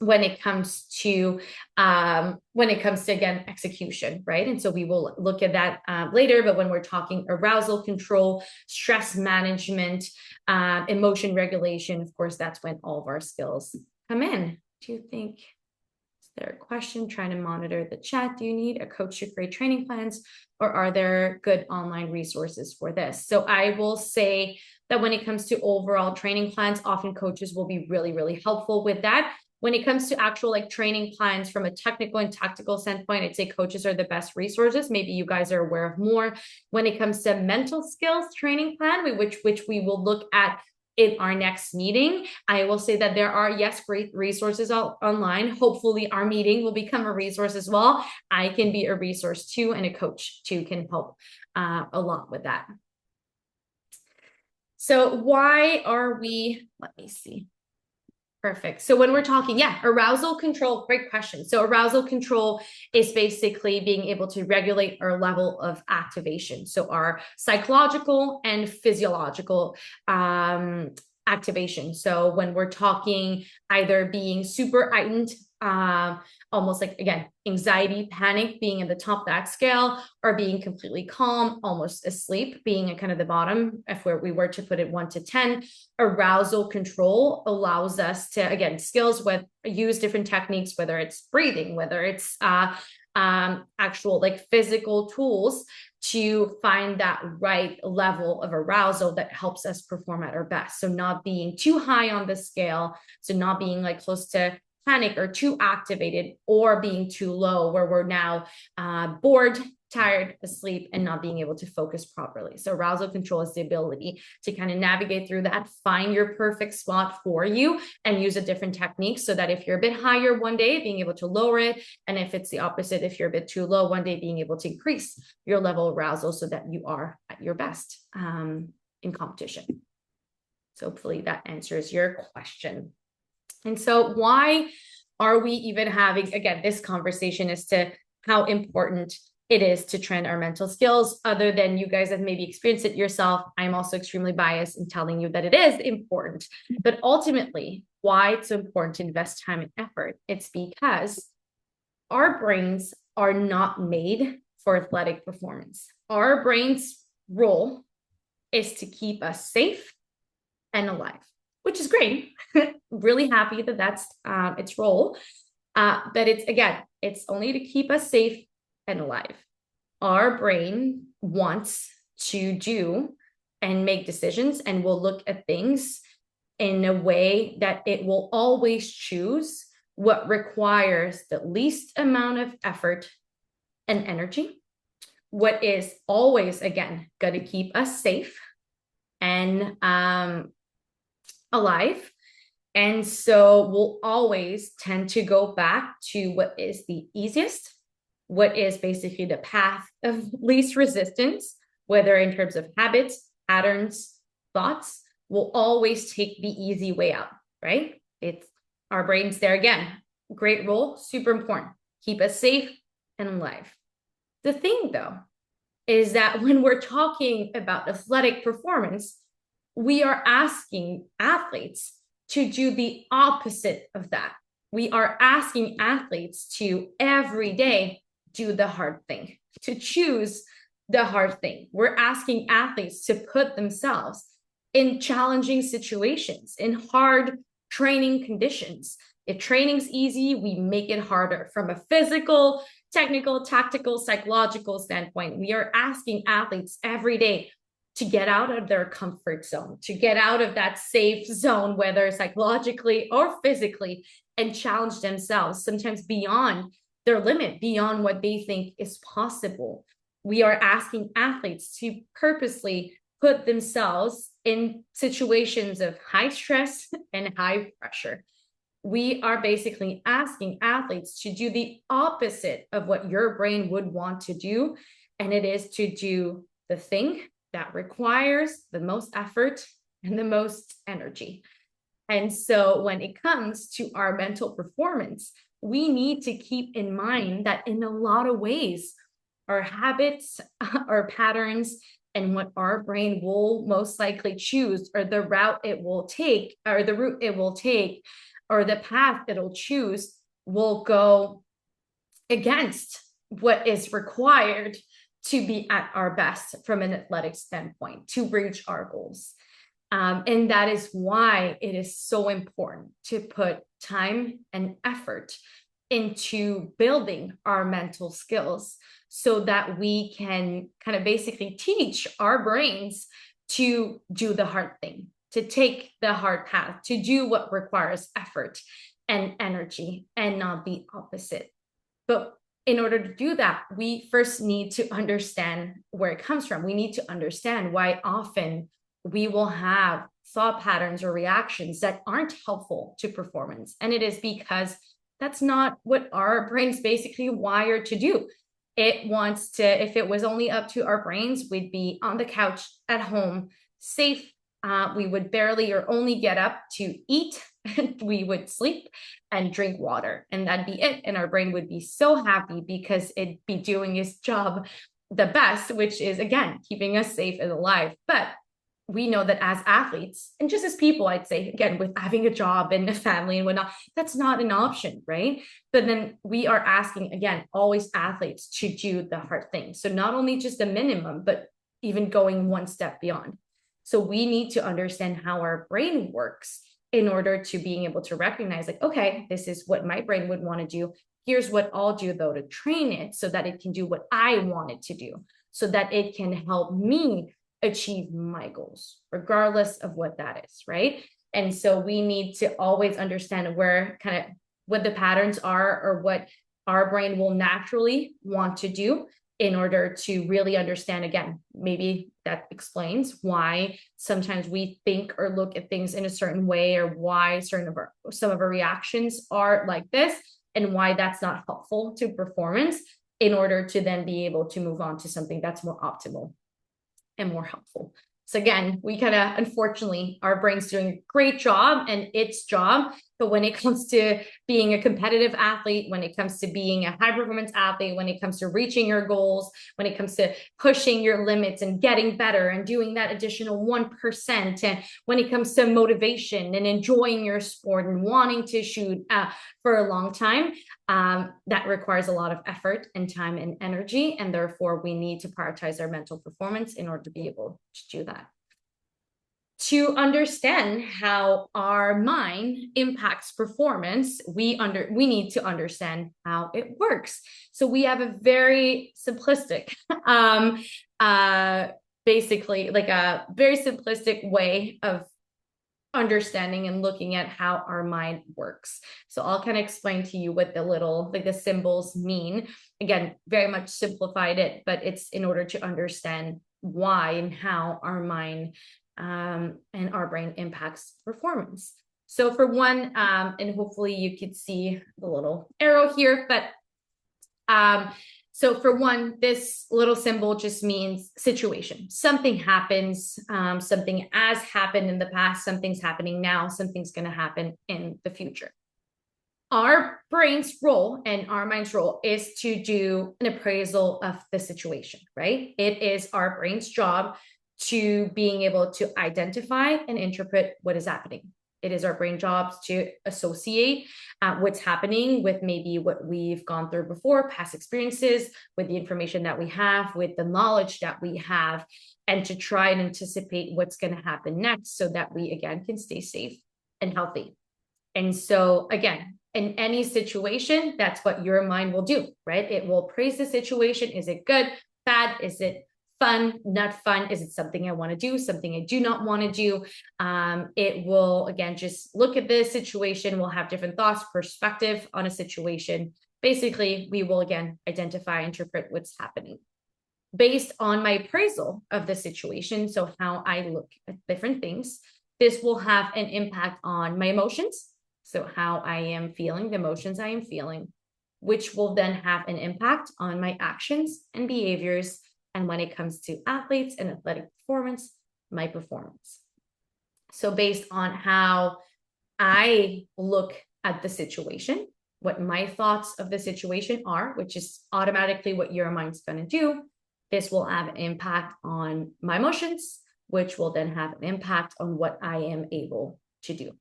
when it comes to again, execution, right? And so we will look at that later, but when we're talking arousal control, stress management, emotion regulation, of course, that's when all of our skills come in. Do you think, is there a question? Trying to monitor the chat. Do you need a coach to create training plans, or are there good online resources for this? So I will say that when it comes to overall training plans, often coaches will be really, really helpful with that. When it comes to actual training plans from a technical and tactical standpoint, I'd say coaches are the best resources. Maybe you guys are aware of more. When it comes to mental skills training plan, which we will look at in our next meeting, I will say that there are, yes, great resources online. Hopefully our meeting will become a resource as well. I can be a resource too, and a coach too can help a lot with that. So why are we, let me see. Perfect. So when we're talking, arousal control, great question. So arousal control is basically being able to regulate our level of activation. So our psychological and physiological activation. So when we're talking either being super heightened, almost like, again, anxiety, panic, being at the top of that scale, or being completely calm, almost asleep, being at kind of the bottom, if we were to put it 1 to 10. Arousal control allows us to, again, skills with use different techniques, whether it's breathing, whether it's actual like physical tools to find that right level of arousal that helps us perform at our best. So not being too high on the scale, so not being like close to panic or too activated, or being too low where we're now bored, tired, asleep, and not being able to focus properly. So arousal control is the ability to kind of navigate through that, find your perfect spot for you, and use a different technique so that if you're a bit higher one day, being able to lower it. And if it's the opposite, if you're a bit too low one day, being able to increase your level of arousal so that you are at your best in competition. So hopefully that answers your question. And so why are we even having, again, this conversation as to how important it is to train our mental skills, other than you guys have maybe experienced it yourself. I'm also extremely biased in telling you that it is important, but ultimately why it's important to invest time and effort. It's because our brains are not made for athletic performance. Our brain's role is to keep us safe and alive, which is great. Really happy that that's its role. But it's only to keep us safe and alive. Our brain wants to do and make decisions, and will look at things in a way that it will always choose what requires the least amount of effort and energy, what is always, again, going to keep us safe and alive. And so we'll always tend to go back to what is the easiest, what is basically the path of least resistance, whether in terms of habits, patterns, thoughts. We'll always take the easy way out, right? It's our brains there again. Great role, super important. Keep us safe and alive. The thing, though, is that when we're talking about athletic performance, we are asking athletes to do the opposite of that. We are asking athletes to every day do the hard thing, to choose the hard thing. We're asking athletes to put themselves in challenging situations, in hard training conditions. If training's easy, we make it harder from a physical, technical, tactical, psychological standpoint. We are asking athletes every day to get out of their comfort zone, to get out of that safe zone, whether psychologically or physically, and challenge themselves, sometimes beyond their limit, beyond what they think is possible. We are asking athletes to purposely put themselves in situations of high stress and high pressure. We are basically asking athletes to do the opposite of what your brain would want to do, and it is to do the thing that requires the most effort and the most energy. And so when it comes to our mental performance, we need to keep in mind that in a lot of ways, our habits, our patterns, and what our brain will most likely choose, or the route it will take, or the route it will take, or the path it'll choose, will go against what is required to be at our best from an athletic standpoint, to reach our goals. And that is why it is so important to put time and effort into building our mental skills so that we can kind of basically teach our brains to do the hard thing, to take the hard path, to do what requires effort and energy, and not the opposite. But in order to do that, we first need to understand where it comes from. We need to understand why often we will have thought patterns or reactions that aren't helpful to performance. And it is because that's not what our brains basically wired to do. It wants to, if it was only up to our brains, we'd be on the couch at home, safe, we would barely or only get up to eat, we would sleep and drink water, and that'd be it. And our brain would be so happy because it'd be doing its job the best, which is, again, keeping us safe and alive. But we know that as athletes, and just as people, I'd say, again, with having a job and a family and whatnot, that's not an option, right? But then we are asking, again, always athletes to do the hard things. So not only just the minimum, but even going one step beyond. So we need to understand how our brain works in order to being able to recognize, like, okay, this is what my brain would want to do. Here's what I'll do, though, to train it so that it can do what I want it to do, so that it can help me achieve my goals, regardless of what that is, right? And so we need to always understand where kind of what the patterns are, or what our brain will naturally want to do, in order to really understand, again, maybe that explains why sometimes we think or look at things in a certain way, or why some of our reactions are like this, and why that's not helpful to performance, in order to then be able to move on to something that's more optimal and more helpful. So again, we kind of, unfortunately, our brain's doing a great job and its job. But when it comes to being a competitive athlete, when it comes to being a high performance athlete, when it comes to reaching your goals, when it comes to pushing your limits and getting better and doing that additional 1%, and when it comes to motivation and enjoying your sport and wanting to shoot for a long time, that requires a lot of effort and time and energy. And therefore, we need to prioritize our mental performance in order to be able to do that. To understand how our mind impacts performance, we need to understand how it works. So we have a very simplistic, basically like a very simplistic way of understanding and looking at how our mind works. So I'll kind of explain to you what the symbols mean. Again, very much simplified it, but it's in order to understand why and how our mind and our brain impacts performance. So for one, and hopefully you could see the little arrow here, but so for one, this little symbol just means situation. Something happens, something has happened in the past, something's happening now, something's going to happen in the future. Our brain's role and our mind's role is to do an appraisal of the situation, right? It is our brain's job to being able to identify and interpret what is happening. It is our brain jobs to associate what's happening with maybe what we've gone through before, past experiences, with the information that we have, with the knowledge that we have, and to try and anticipate what's going to happen next, so that we, again, can stay safe and healthy. And so, again, in any situation, that's what your mind will do, right? It will praise the situation. Is it good, bad? Is it fun, not fun? Is it something I want to do, something I do not want to do? It will, again, just look at this situation. We'll have different thoughts, perspective on a situation. Basically, we will, again, identify, interpret what's happening based on my appraisal of the situation. So how I look at different things, this will have an impact on my emotions. So how I am feeling, the emotions I am feeling, which will then have an impact on my actions and behaviors. And when it comes to athletes and athletic performance, my performance. So based on how I look at the situation, what my thoughts of the situation are, which is automatically what your mind's going to do, this will have an impact on my emotions, which will then have an impact on what I am able to do.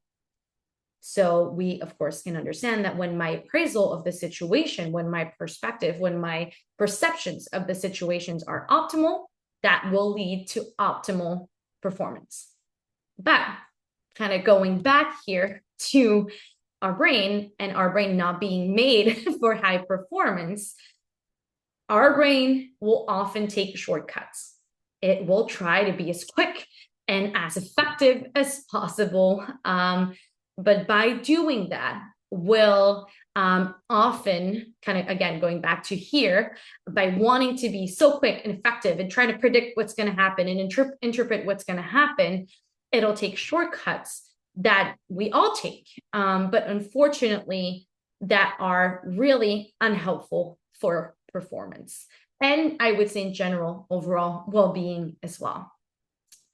So we, of course, can understand that when my appraisal of the situation, when my perspective, when my perceptions of the situations are optimal, that will lead to optimal performance. But kind of going back here to our brain, and our brain not being made for high performance, our brain will often take shortcuts. It will try to be as quick and as effective as possible. But by doing that, will often kind of, again, going back to here, by wanting to be so quick and effective and trying to predict what's going to happen and interpret what's going to happen, it'll take shortcuts that we all take, but unfortunately, that are really unhelpful for performance. And I would say in general, overall well-being as well.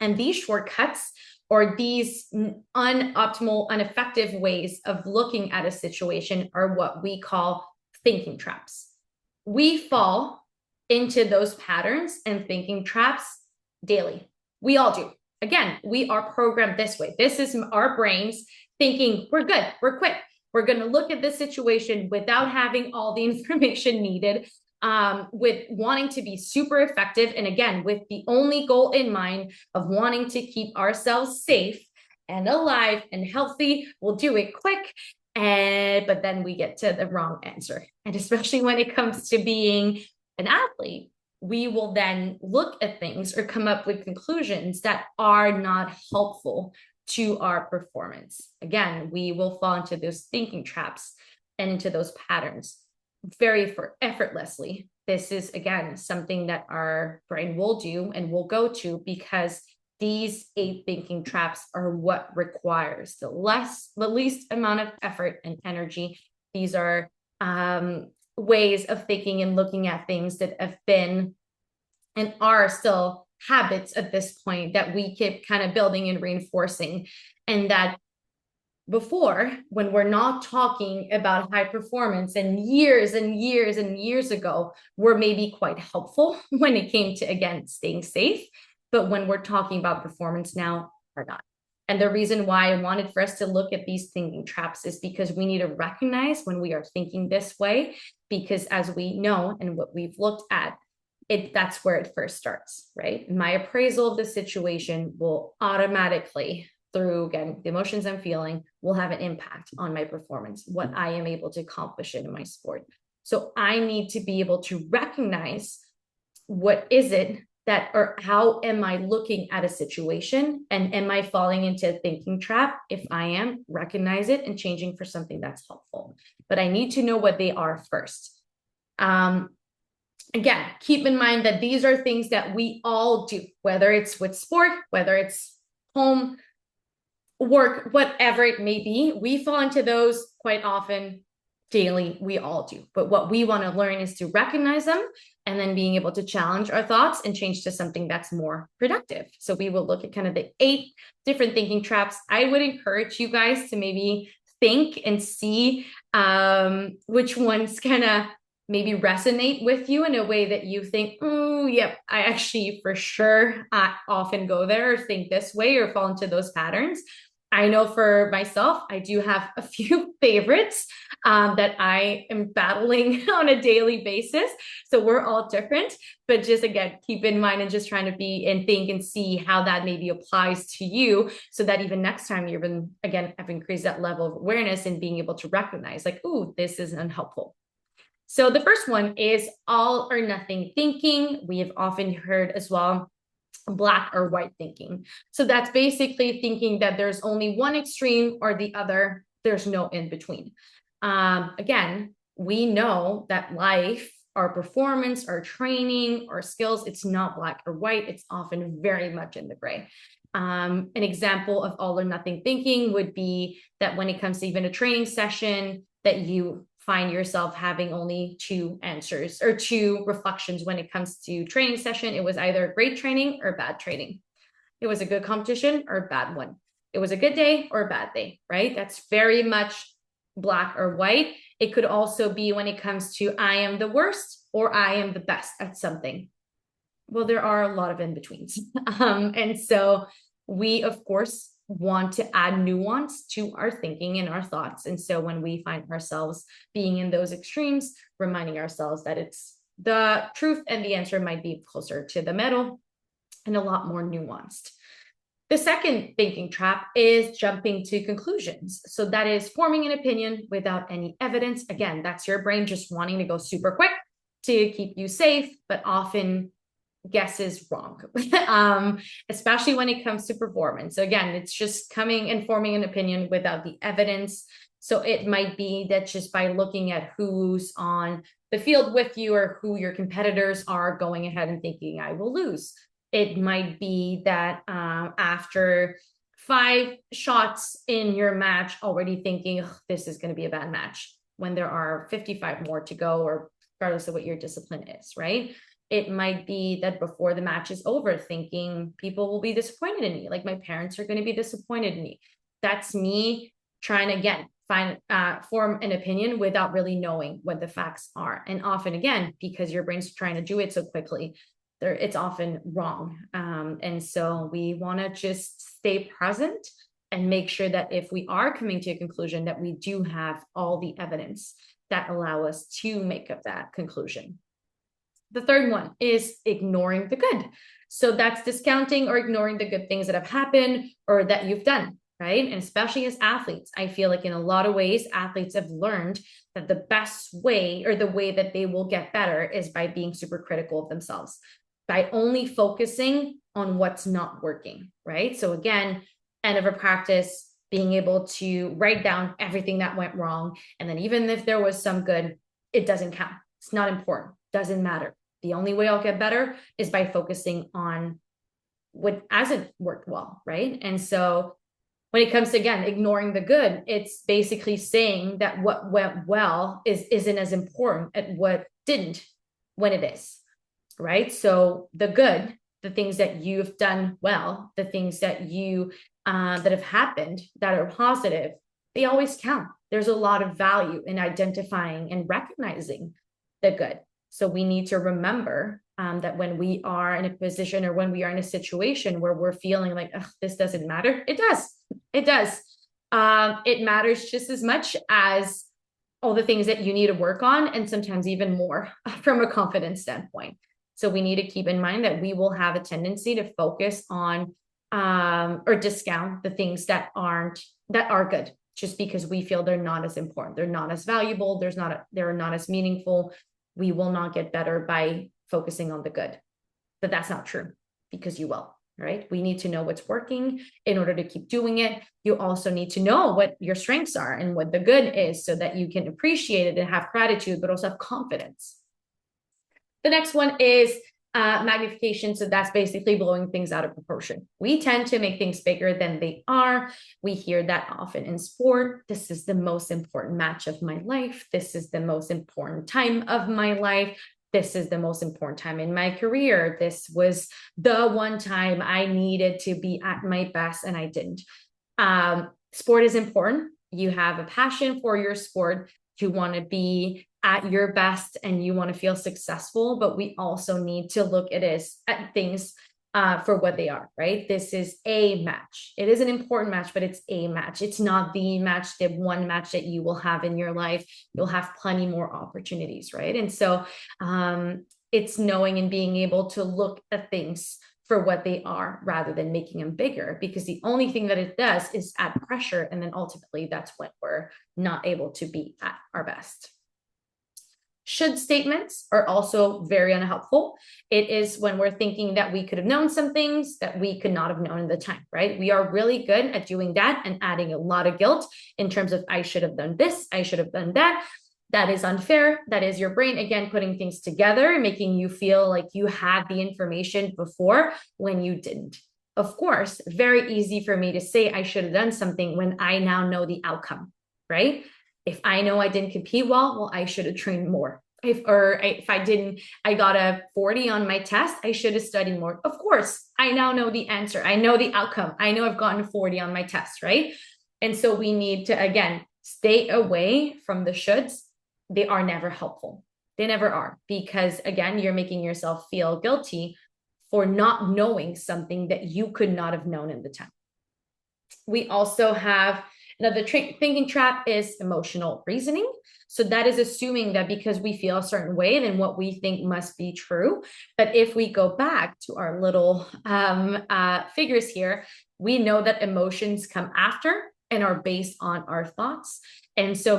And these shortcuts or these unoptimal, ineffective ways of looking at a situation are what we call thinking traps. We fall into those patterns and thinking traps daily. We all do. Again, we are programmed this way. This is our brains thinking we're good, we're quick. We're going to look at this situation without having all the information needed, with wanting to be super effective. And again, with the only goal in mind of wanting to keep ourselves safe and alive and healthy. We'll do it quick. But then we get to the wrong answer. And especially when it comes to being an athlete, we will then look at things or come up with conclusions that are not helpful to our performance. Again, we will fall into those thinking traps and into those patterns very effortlessly. This is, again, something that our brain will do and will go to, because these 8 thinking traps are what requires the least amount of effort and energy. These are ways of thinking and looking at things that have been and are still habits at this point that we keep kind of building and reinforcing. And that before, when we're not talking about high performance, and years and years and years ago, were maybe quite helpful when it came to, again, staying safe. But when we're talking about performance now, are not. And the reason why I wanted for us to look at these thinking traps is because we need to recognize when we are thinking this way, because as we know and what we've looked at, that's where it first starts, right? My appraisal of the situation will automatically, through, again, the emotions I'm feeling, will have an impact on my performance, what I am able to accomplish in my sport. So I need to be able to recognize what is it that, or how am I looking at a situation, and am I falling into a thinking trap? If I am, recognize it and changing for something that's helpful. But I need to know what they are first. Again, keep in mind that these are things that we all do, whether it's with sport, whether it's home, work, whatever it may be. We fall into those quite often daily. We all do. But what we want to learn is to recognize them, and then being able to challenge our thoughts and change to something that's more productive. So we will look at kind of the 8 different thinking traps. I would encourage you guys to maybe think and see which ones kind of maybe resonate with you in a way that you think, oh, yep, I actually for sure often go there or think this way or fall into those patterns. I know for myself, I do have a few favorites that I am battling on a daily basis. So we're all different, but just, again, keep in mind and just trying to be and think and see how that maybe applies to you, so that even next time you're again, have increased that level of awareness and being able to recognize, like, ooh, this is unhelpful. So the first one is all or nothing thinking. We have often heard as well black or white thinking. So that's basically thinking that there's only one extreme or the other. There's no in between. Again, we know that life, our performance, our training, our skills, it's not black or white. It's often very much in the gray. An example of all or nothing thinking would be that when it comes to even a training session, that you find yourself having only 2 answers or 2 reflections when it comes to training session. It was either great training or bad training. It was a good competition or a bad one. It was a good day or a bad day, right? That's very much black or white. It could also be when it comes to I am the worst or I am the best at something. Well, there are a lot of in-betweens. And so we, of course, want to add nuance to our thinking and our thoughts. And so when we find ourselves being in those extremes, reminding ourselves that it's the truth and the answer might be closer to the middle and a lot more nuanced. The second thinking trap is jumping to conclusions. So that is forming an opinion without any evidence. Again, that's your brain just wanting to go super quick to keep you safe, but often guesses wrong, especially when it comes to performance. So again, it's just coming and forming an opinion without the evidence. So it might be that just by looking at who's on the field with you or who your competitors are, going ahead and thinking, I will lose. It might be that after 5 shots in your match, already thinking, this is going to be a bad match, when there are 55 more to go, or regardless of what your discipline is, right? It might be that before the match is over, thinking people will be disappointed in me, like my parents are going to be disappointed in me. That's me trying to, again, form an opinion without really knowing what the facts are. And often, again, because your brain's trying to do it so quickly, it's often wrong. And so we want to just stay present and make sure that if we are coming to a conclusion, that we do have all the evidence that allow us to make up that conclusion. The third one is ignoring the good. So that's discounting or ignoring the good things that have happened or that you've done, right? And especially as athletes, I feel like in a lot of ways, athletes have learned that the best way or the way that they will get better is by being super critical of themselves, by only focusing on what's not working, right? So again, end of a practice, being able to write down everything that went wrong. And then even if there was some good, it doesn't count. It's not important. Doesn't matter. The only way I'll get better is by focusing on what hasn't worked well, right? And so when it comes to, again, ignoring the good, it's basically saying that what went well isn't as important as what didn't when it is, right? So the good, the things that you've done well, the things that you that have happened that are positive, they always count. There's a lot of value in identifying and recognizing the good. So we need to remember that when we are in a position or when we are in a situation where we're feeling like, this doesn't matter, it does. It does. It matters just as much as all the things that you need to work on, and sometimes even more from a confidence standpoint. So we need to keep in mind that we will have a tendency to focus on or discount the things that are good, just because we feel they're not as important, they're not as valuable, they're not as meaningful. We will not get better by focusing on the good. But that's not true, because you will, right? We need to know what's working in order to keep doing it. You also need to know what your strengths are and what the good is so that you can appreciate it and have gratitude, but also have confidence. The next one is magnification. So that's basically blowing things out of proportion. We tend to make things bigger than they are. We hear that often in sport. This is the most important match of my life. This is the most important time of my life. This is the most important time in my career. This was the one time I needed to be at my best and I didn't. Sport is important. You have a passion for your sport. You want to be at your best and you want to feel successful, but we also need to look at things for what they are, right? This is a match. It is an important match, but it's a match. It's not the match, the one match that you will have in your life. You'll have plenty more opportunities, right? And so it's knowing and being able to look at things for what they are rather than making them bigger, because the only thing that it does is add pressure. And then ultimately that's when we're not able to be at our best. Should statements are also very unhelpful. It is when we're thinking that we could have known some things that we could not have known in the time, right? We are really good at doing that and adding a lot of guilt in terms of, I should have done this, I should have done that. That is unfair. That is your brain, again, putting things together, making you feel like you had the information before when you didn't. Of course, very easy for me to say I should have done something when I now know the outcome, right? If I know I didn't compete well, I should have trained more. If I got a 40 on my test, I should have studied more. Of course, I now know the answer. I know the outcome. I know I've gotten a 40 on my test, right? And so we need to, again, stay away from the shoulds. They are never helpful. They never are, because again, you're making yourself feel guilty for not knowing something that you could not have known in the time. We also have another thinking trap is emotional reasoning. So that is assuming that because we feel a certain way, then what we think must be true. But if we go back to our little figures here, we know that emotions come after and are based on our thoughts. And so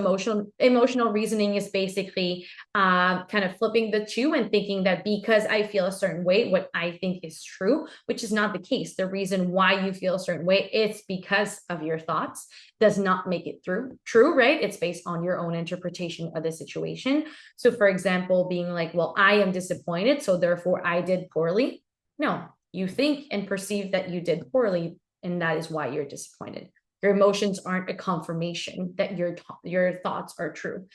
emotional reasoning is basically kind of flipping the two and thinking that because I feel a certain way, what I think is true, which is not the case. The reason why you feel a certain way, it's because of your thoughts, does not make it true, right? It's based on your own interpretation of the situation. So for example, being like, well, I am disappointed, so therefore I did poorly. No, you think and perceive that you did poorly, and that is why you're disappointed. Your emotions aren't a confirmation that your thoughts are true.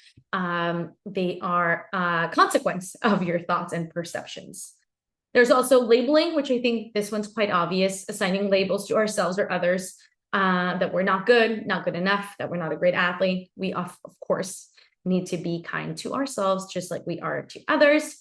They are a consequence of your thoughts and perceptions. There's also labeling, which I think this one's quite obvious, assigning labels to ourselves or others, that we're not good enough, that we're not a great athlete. We, of course, need to be kind to ourselves, just like we are to others.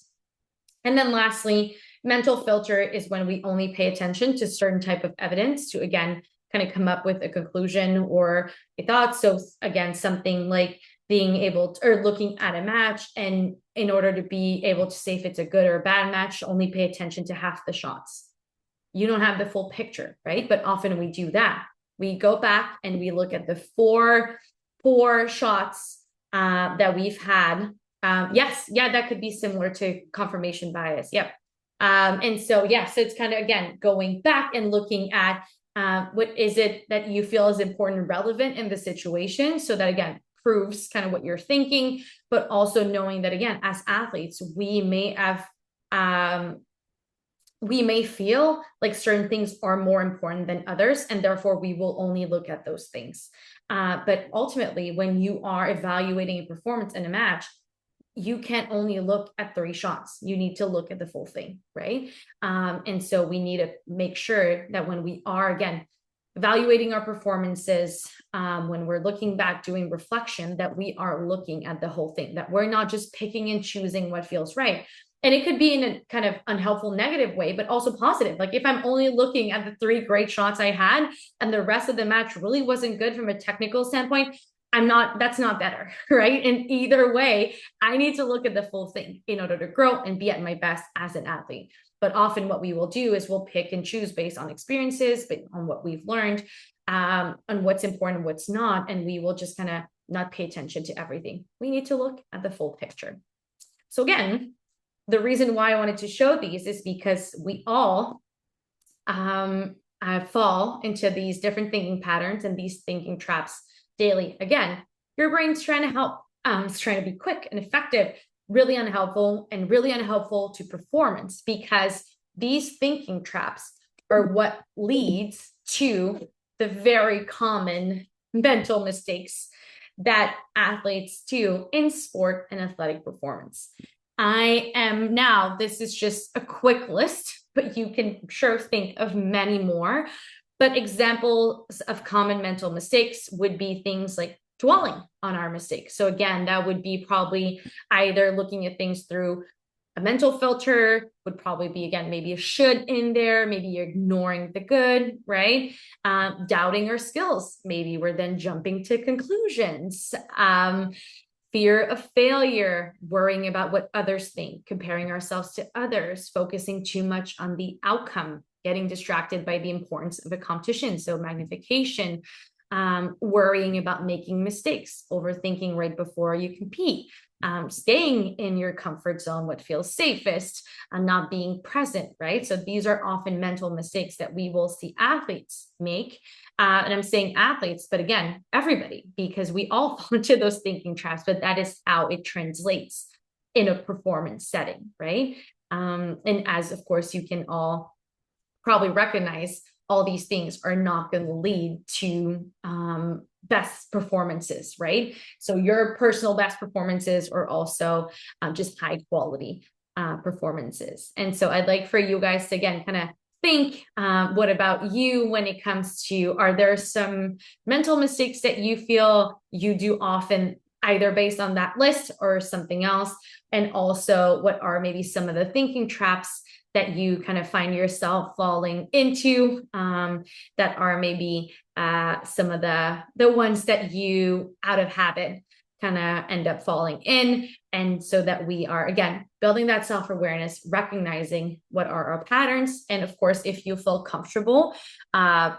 And then lastly, mental filter is when we only pay attention to certain type of evidence to, again, kind of come up with a conclusion or a thought. So again, something like being able to, or looking at a match, and in order to be able to say if it's a good or a bad match, only pay attention to half the shots. You don't have the full picture, right? But often we do that. We go back and we look at the four shots that we've had. Yes, yeah, that could be similar to confirmation bias. Yep. And so, yeah, so it's kind of, again, going back and looking at what is it that you feel is important and relevant in the situation, so that, again, proves kind of what you're thinking, but also knowing that, again, as athletes, we may feel like certain things are more important than others, and therefore we will only look at those things. But ultimately, when you are evaluating a performance in a match, you can't only look at 3 shots. You need to look at the full thing, right? And so we need to make sure that when we are, again, evaluating our performances, when we're looking back, doing reflection, that we are looking at the whole thing, that we're not just picking and choosing what feels right. And it could be in a kind of unhelpful, negative way, but also positive. Like if I'm only looking at the 3 great shots I had and the rest of the match really wasn't good from a technical standpoint, that's not better, right? And either way, I need to look at the full thing in order to grow and be at my best as an athlete. But often what we will do is we'll pick and choose based on experiences, based on what we've learned, on what's important and what's not. And we will just kind of not pay attention to everything. We need to look at the full picture. So again, the reason why I wanted to show these is because we all fall into these different thinking patterns and these thinking traps daily. Again, your brain's trying to help. It's trying to be quick and effective, really unhelpful to performance, because these thinking traps are what leads to the very common mental mistakes that athletes do in sport and athletic performance. This is just a quick list, but you can sure think of many more. But examples of common mental mistakes would be things like dwelling on our mistakes. So again, that would be probably either looking at things through a mental filter, would probably be, again, maybe a should in there, maybe you're ignoring the good, right? Doubting our skills. Maybe we're then jumping to conclusions. Fear of failure, worrying about what others think, comparing ourselves to others, focusing too much on the outcome, getting distracted by the importance of a competition, so magnification, worrying about making mistakes, overthinking right before you compete, staying in your comfort zone, what feels safest, and not being present, right? So these are often mental mistakes that we will see athletes make. And I'm saying athletes, but again, everybody, because we all fall into those thinking traps, but that is how it translates in a performance setting, right? And as, of course, you can all probably recognize, all these things are not going to lead to best performances, right? So your personal best performances are also just high quality performances. And so I'd like for you guys to, again, kind of think, what about you when it comes to, are there some mental mistakes that you feel you do often, either based on that list or something else? And also, what are maybe some of the thinking traps that you kind of find yourself falling into, that are maybe some of the ones that you, out of habit, kind of end up falling in? And so that we are, again, building that self-awareness, recognizing what are our patterns. And of course, if you feel comfortable,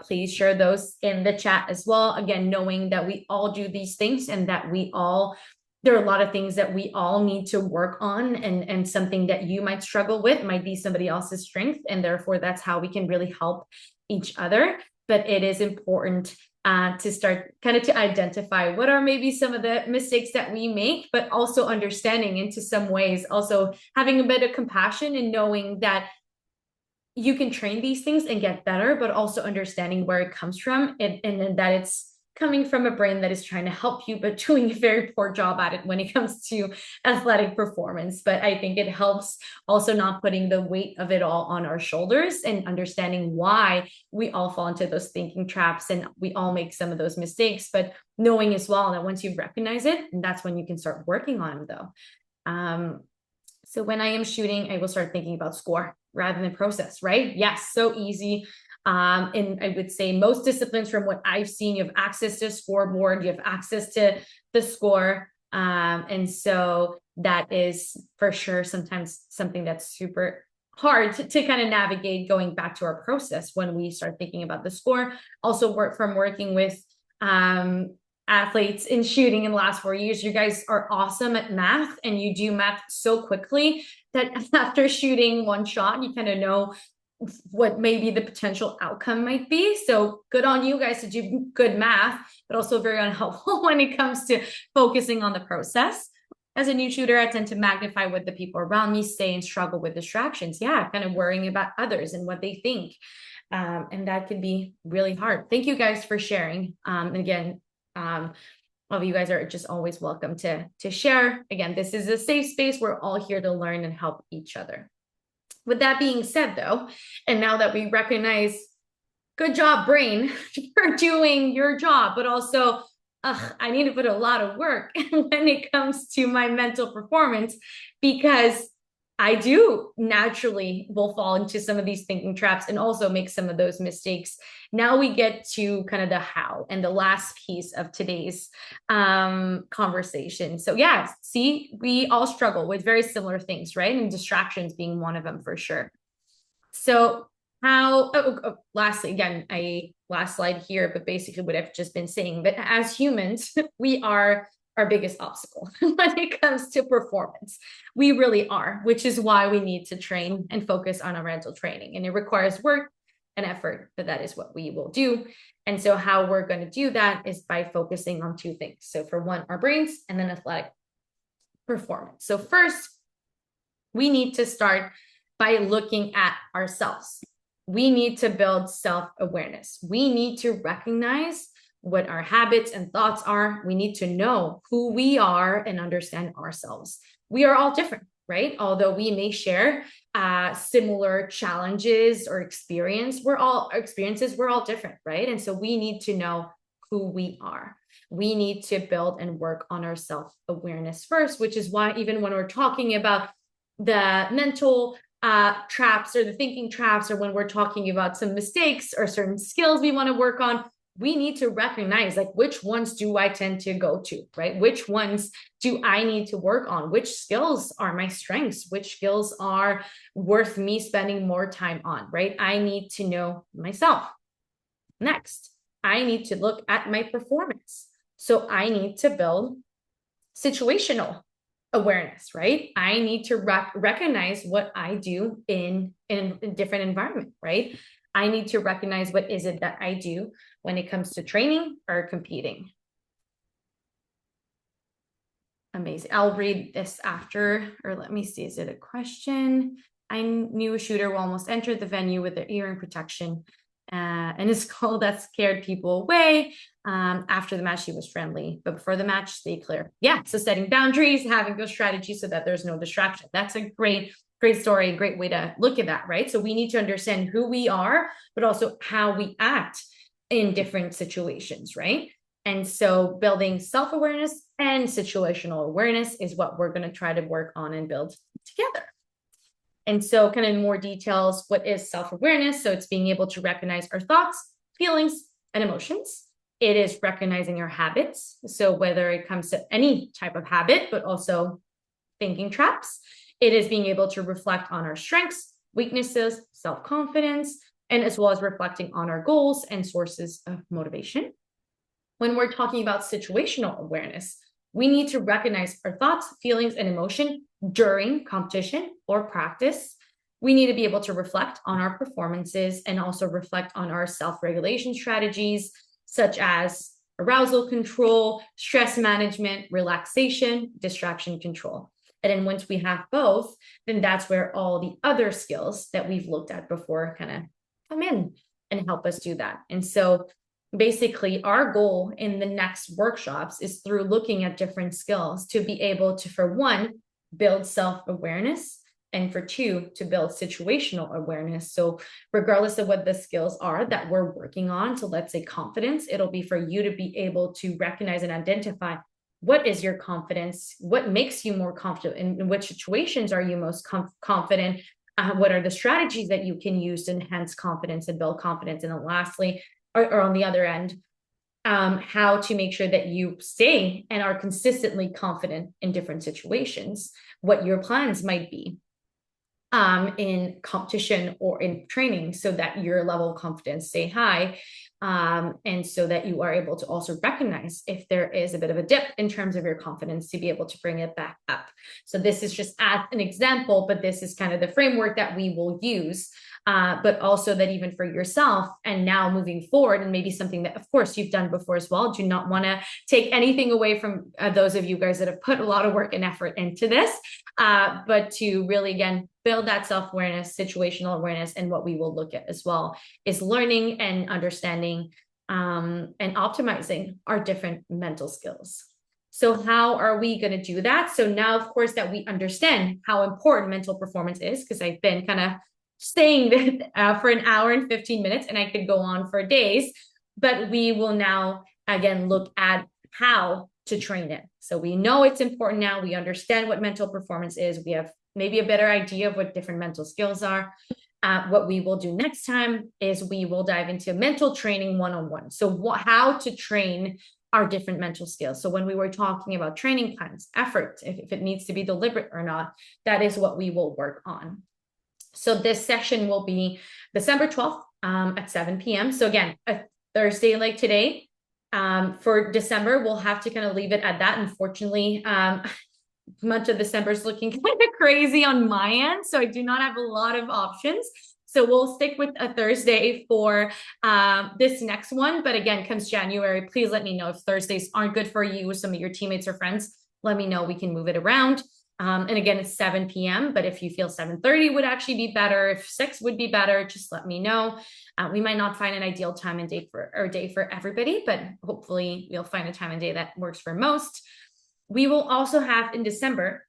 please share those in the chat as well. Again, knowing that we all do these things, and that there are a lot of things that we all need to work on, and something that you might struggle with might be somebody else's strength. And therefore, that's how we can really help each other. But it is important to start kind of to identify what are maybe some of the mistakes that we make, but also understanding, into some ways, also having a bit of compassion and knowing that you can train these things and get better, but also understanding where it comes from, and that it's coming from a brain that is trying to help you, but doing a very poor job at it when it comes to athletic performance. But I think it helps also not putting the weight of it all on our shoulders and understanding why we all fall into those thinking traps and we all make some of those mistakes, but knowing as well that once you recognize it, that's when you can start working on them though. So when I am shooting, I will start thinking about score rather than process, right? Yes, so easy. And I would say most disciplines from what I've seen, you have access to a scoreboard, you have access to the score. And so that is for sure sometimes something that's super hard to kind of navigate going back to our process when we start thinking about the score. Also working with athletes in shooting in the last 4 years, you guys are awesome at math and you do math so quickly that after shooting one shot, you kind of know what maybe the potential outcome might be. So good on you guys to do good math, but also very unhelpful when it comes to focusing on the process. As a new shooter, I tend to magnify what the people around me say and struggle with distractions. Yeah, kind of worrying about others and what they think. And that can be really hard. Thank you guys for sharing. And again, all of you guys are just always welcome to share. Again, this is a safe space. We're all here to learn and help each other. With that being said, though, and now that we recognize, good job, brain, for doing your job, but also, I need to put a lot of work when it comes to my mental performance, because I do naturally will fall into some of these thinking traps and also make some of those mistakes. Now we get to kind of the how and the last piece of today's conversation. So yeah, see, we all struggle with very similar things, right? And distractions being one of them for sure. So lastly, again, last slide here, but basically what I've just been saying, but as humans, we are our biggest obstacle when it comes to performance. We really are, which is why we need to train and focus on our mental training. And it requires work and effort, but that is what we will do. And so how we're going to do that is by focusing on two things. So for one, our brains, and then athletic performance. So first, we need to start by looking at ourselves. We need to build self-awareness. We need to recognize what our habits and thoughts are. We need to know who we are and understand ourselves. We are all different, right? Although we may share similar challenges or experiences, we're all different, right? And so we need to know who we are. We need to build and work on our self-awareness first, which is why even when we're talking about the mental traps or the thinking traps, or when we're talking about some mistakes or certain skills we want to work on, we need to recognize, like, which ones do I tend to go to, right? Which ones do I need to work on? Which skills are my strengths? Which skills are worth me spending more time on, right? I need to know myself. Next, I need to look at my performance. So I need to build situational awareness, right? I need to recognize what I do in a different environment, right? I need to recognize what is it that I do when it comes to training or competing. Amazing. I'll read this after, or let me see, is it a question? I knew a shooter who almost entered the venue with their earring protection and his call that scared people away. After the match, he was friendly, but before the match, stay clear. Yeah, so setting boundaries, having good strategy so that there's no distraction. That's a great story, a great way to look at that, right? So we need to understand who we are, but also how we act in different situations, right? And so building self-awareness and situational awareness is what we're going to try to work on and build together. And so kind of more details, what is self-awareness? So it's being able to recognize our thoughts, feelings, and emotions. It is recognizing our habits. So whether it comes to any type of habit, but also thinking traps, it is being able to reflect on our strengths, weaknesses, self-confidence, and as well as reflecting on our goals and sources of motivation. When we're talking about situational awareness, we need to recognize our thoughts, feelings, and emotion during competition or practice. We need to be able to reflect on our performances and also reflect on our self-regulation strategies, such as arousal control, stress management, relaxation, distraction control. And then once we have both, then that's where all the other skills that we've looked at before kind of come in and help us do that. And so basically our goal in the next workshops is through looking at different skills to be able to, for one, build self-awareness, and for two, to build situational awareness. So regardless of what the skills are that we're working on, so let's say confidence, it'll be for you to be able to recognize and identify what is your confidence, what makes you more confident, in which situations are you most confident, what are the strategies that you can use to enhance confidence and build confidence, and then lastly, or on the other end, how to make sure that you stay and are consistently confident in different situations, what your plans might be in competition or in training, so that your level of confidence stay high, and so that you are able to also recognize if there is a bit of a dip in terms of your confidence to be able to bring it back up. So this is just as an example, but this is kind of the framework that we will use, but also that even for yourself and now moving forward, and maybe something that of course you've done before as well, do not want to take anything away from those of you guys that have put a lot of work and effort into this, but to really, again, build that self-awareness, situational awareness. And what we will look at as well is learning and understanding and optimizing our different mental skills. So how are we going to do that? So now, of course, that we understand how important mental performance is, because I've been kind of saying that for an hour and 15 minutes, and I could go on for days, but we will now, again, look at how to train it. So we know it's important now. We understand what mental performance is. We have maybe a better idea of what different mental skills are. What we will do next time is we will dive into mental training one-on-one. So how to train our different mental skills. So when we were talking about training plans, effort, if it needs to be deliberate or not, that is what we will work on. So this session will be December 12th at 7 p.m. So again, a Thursday like today. For December, we'll have to kind of leave it at that. Unfortunately, much of December is looking kind of crazy on my end, so I do not have a lot of options. So we'll stick with a Thursday for this next one. But again, comes January, please let me know if Thursdays aren't good for you with some of your teammates or friends. Let me know, we can move it around. And again, it's 7 p.m. But if you feel 7:30 would actually be better, if 6 would be better, just let me know. We might not find an ideal time and day for everybody, but hopefully we'll find a time and day that works for most. We will also have in December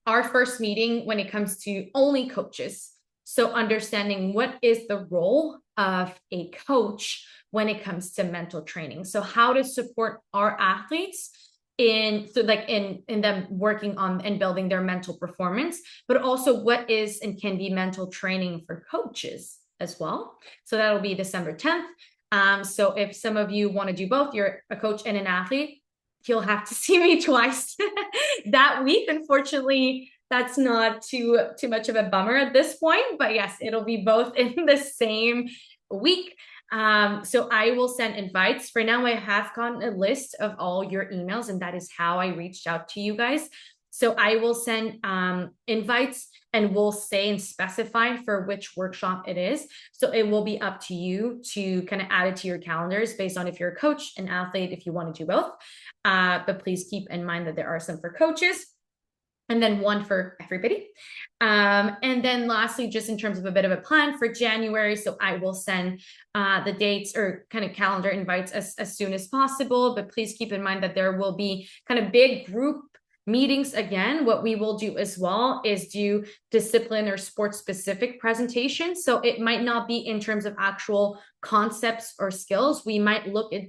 our first meeting when it comes to only coaches. So understanding what is the role of a coach when it comes to mental training. So how to support our athletes in them working on and building their mental performance, but also what is and can be mental training for coaches as well. So that'll be December 10th. So if some of you want to do both, you're a coach and an athlete, you'll have to see me twice that week. Unfortunately, that's not too much of a bummer at this point, but yes, it'll be both in the same week. So I will send invites. For now, I have gotten a list of all your emails, and that is how I reached out to you guys. So I will send invites, and we'll say and specify for which workshop it is. So it will be up to you to kind of add it to your calendars based on if you're a coach, an athlete, if you want to do both. But please keep in mind that there are some for coaches, and then one for everybody. And then lastly, just in terms of a bit of a plan for January, so I will send the dates or kind of calendar invites as soon as possible, but please keep in mind that there will be kind of big group meetings again. What we will do as well is do discipline or sports specific presentations. So it might not be in terms of actual concepts or skills. We might look at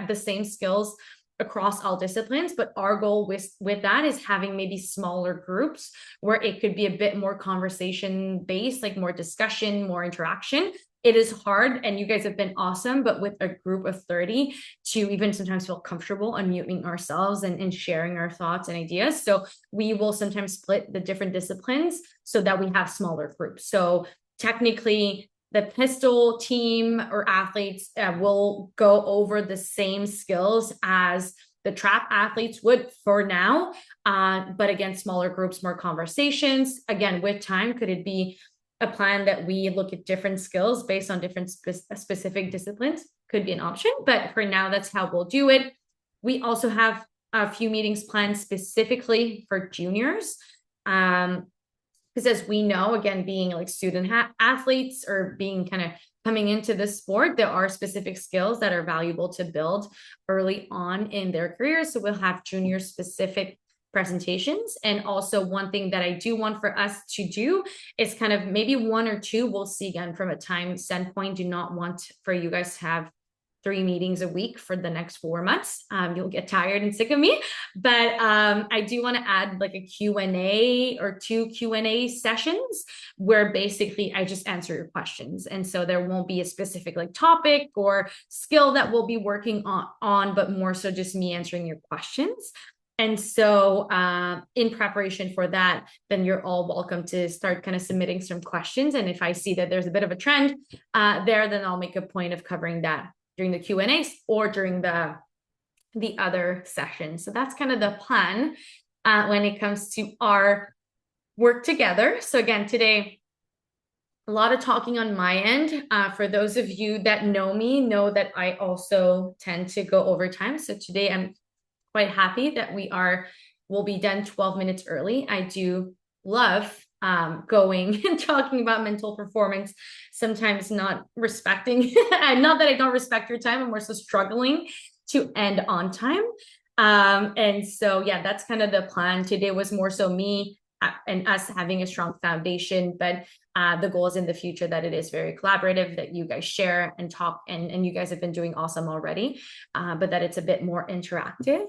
the same skills across all disciplines, but our goal with that is having maybe smaller groups where it could be a bit more conversation based, like more discussion, more interaction. It is hard, and you guys have been awesome, but with a group of 30 to even sometimes feel comfortable unmuting ourselves and sharing our thoughts and ideas. So we will sometimes split the different disciplines so that we have smaller groups. So technically, the pistol team or athletes will go over the same skills as the trap athletes would for now. But again, smaller groups, more conversations. Again, with time, could it be a plan that we look at different skills based on different specific disciplines? Could be an option, but for now, that's how we'll do it. We also have a few meetings planned specifically for juniors. Because as we know, again, being like student athletes or being kind of coming into the sport, there are specific skills that are valuable to build early on in their careers. So we'll have junior specific presentations. And also one thing that I do want for us to do is kind of maybe one or two, we'll see again from a time standpoint, do not want for you guys to have 3 meetings a week for the next 4 months. You'll get tired and sick of me, but I do want to add like a Q&A or 2 Q&A sessions where basically I just answer your questions. And so there won't be a specific like topic or skill that we'll be working on, but more so just me answering your questions. And so in preparation for that, then you're all welcome to start kind of submitting some questions. And if I see that there's a bit of a trend there, then I'll make a point of covering that during the Q&As or during the other sessions. So that's kind of the plan when it comes to our work together. So again, today, a lot of talking on my end. For those of you that know me, know that I also tend to go over time. So today I'm quite happy that we'll be done 12 minutes early. I do love going and talking about mental performance, sometimes not respecting, not that I don't respect your time, I'm more so struggling to end on time. And so, yeah, that's kind of the plan. Today was more so me and us having a strong foundation, but the goal is in the future that it is very collaborative, that you guys share and talk, and you guys have been doing awesome already, but that it's a bit more interactive.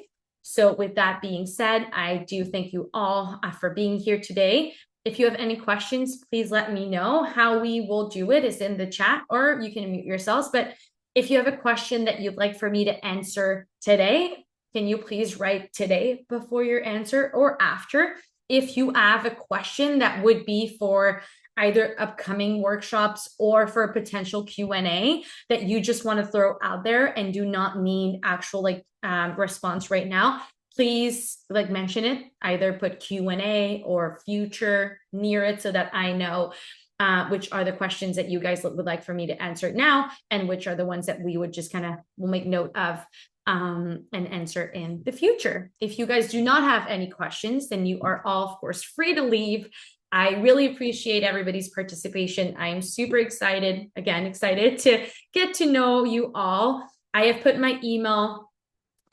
So with that being said, I do thank you all for being here today. If you have any questions, please let me know. How we will do it is in the chat, or you can mute yourselves. But if you have a question that you'd like for me to answer today, can you please write today before your answer or after? If you have a question that would be for either upcoming workshops or for a potential Q&A that you just want to throw out there and do not need actual response right now, please mention it, either put Q&A or future near it so that I know which are the questions that you guys would like for me to answer now, and which are the ones that we would just we'll make note of and answer in the future. If you guys do not have any questions, then you are all, of course, free to leave. I really appreciate everybody's participation. I am super excited to get to know you all. I have put my email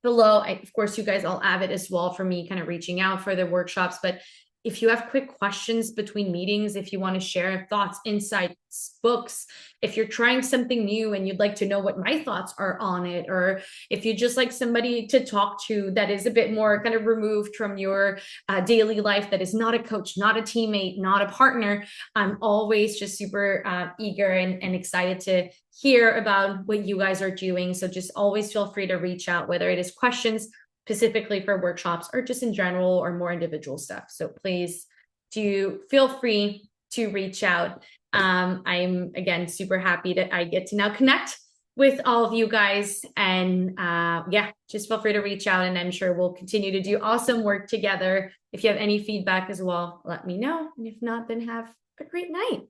below. Of course, you guys all have it as well for me kind of reaching out for the workshops, but if you have quick questions between meetings, if you want to share thoughts, insights, books, if you're trying something new and you'd like to know what my thoughts are on it, or if you just like somebody to talk to that is a bit more kind of removed from your daily life, that is not a coach, not a teammate, not a partner, I'm always just super eager and excited to hear about what you guys are doing. So just always feel free to reach out, whether it is questions specifically for workshops or just in general or more individual stuff. So please do feel free to reach out. I'm again super happy that I get to now connect with all of you guys, and yeah, just feel free to reach out, and I'm sure we'll continue to do awesome work together. If you have any feedback as well, let me know, and if not, then have a great night.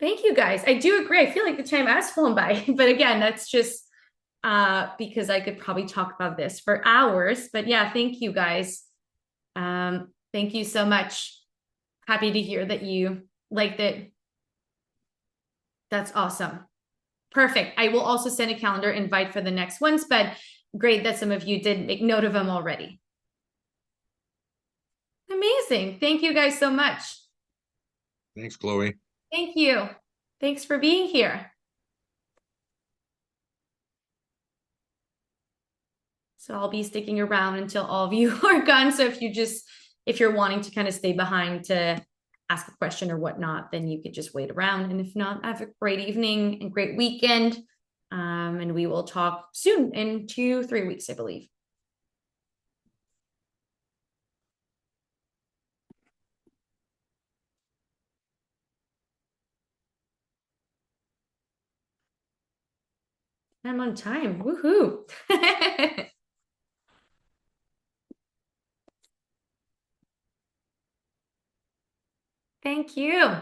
Thank you guys. I do agree. I feel like the time has flown by, but again, that's just because I could probably talk about this for hours. But yeah, thank you guys. Thank you so much. Happy to hear that you liked it. That's awesome. Perfect. I will also send a calendar invite for the next ones, but great that some of you did make note of them already. Amazing. Thank you guys so much. Thanks, Chloe. Thank you. Thanks for being here. So I'll be sticking around until all of you are gone. So if you're wanting to kind of stay behind to ask a question or whatnot, then you could just wait around. And if not, have a great evening and great weekend. And we will talk soon in 2-3 weeks, I believe. I'm on time. Woohoo. Thank you.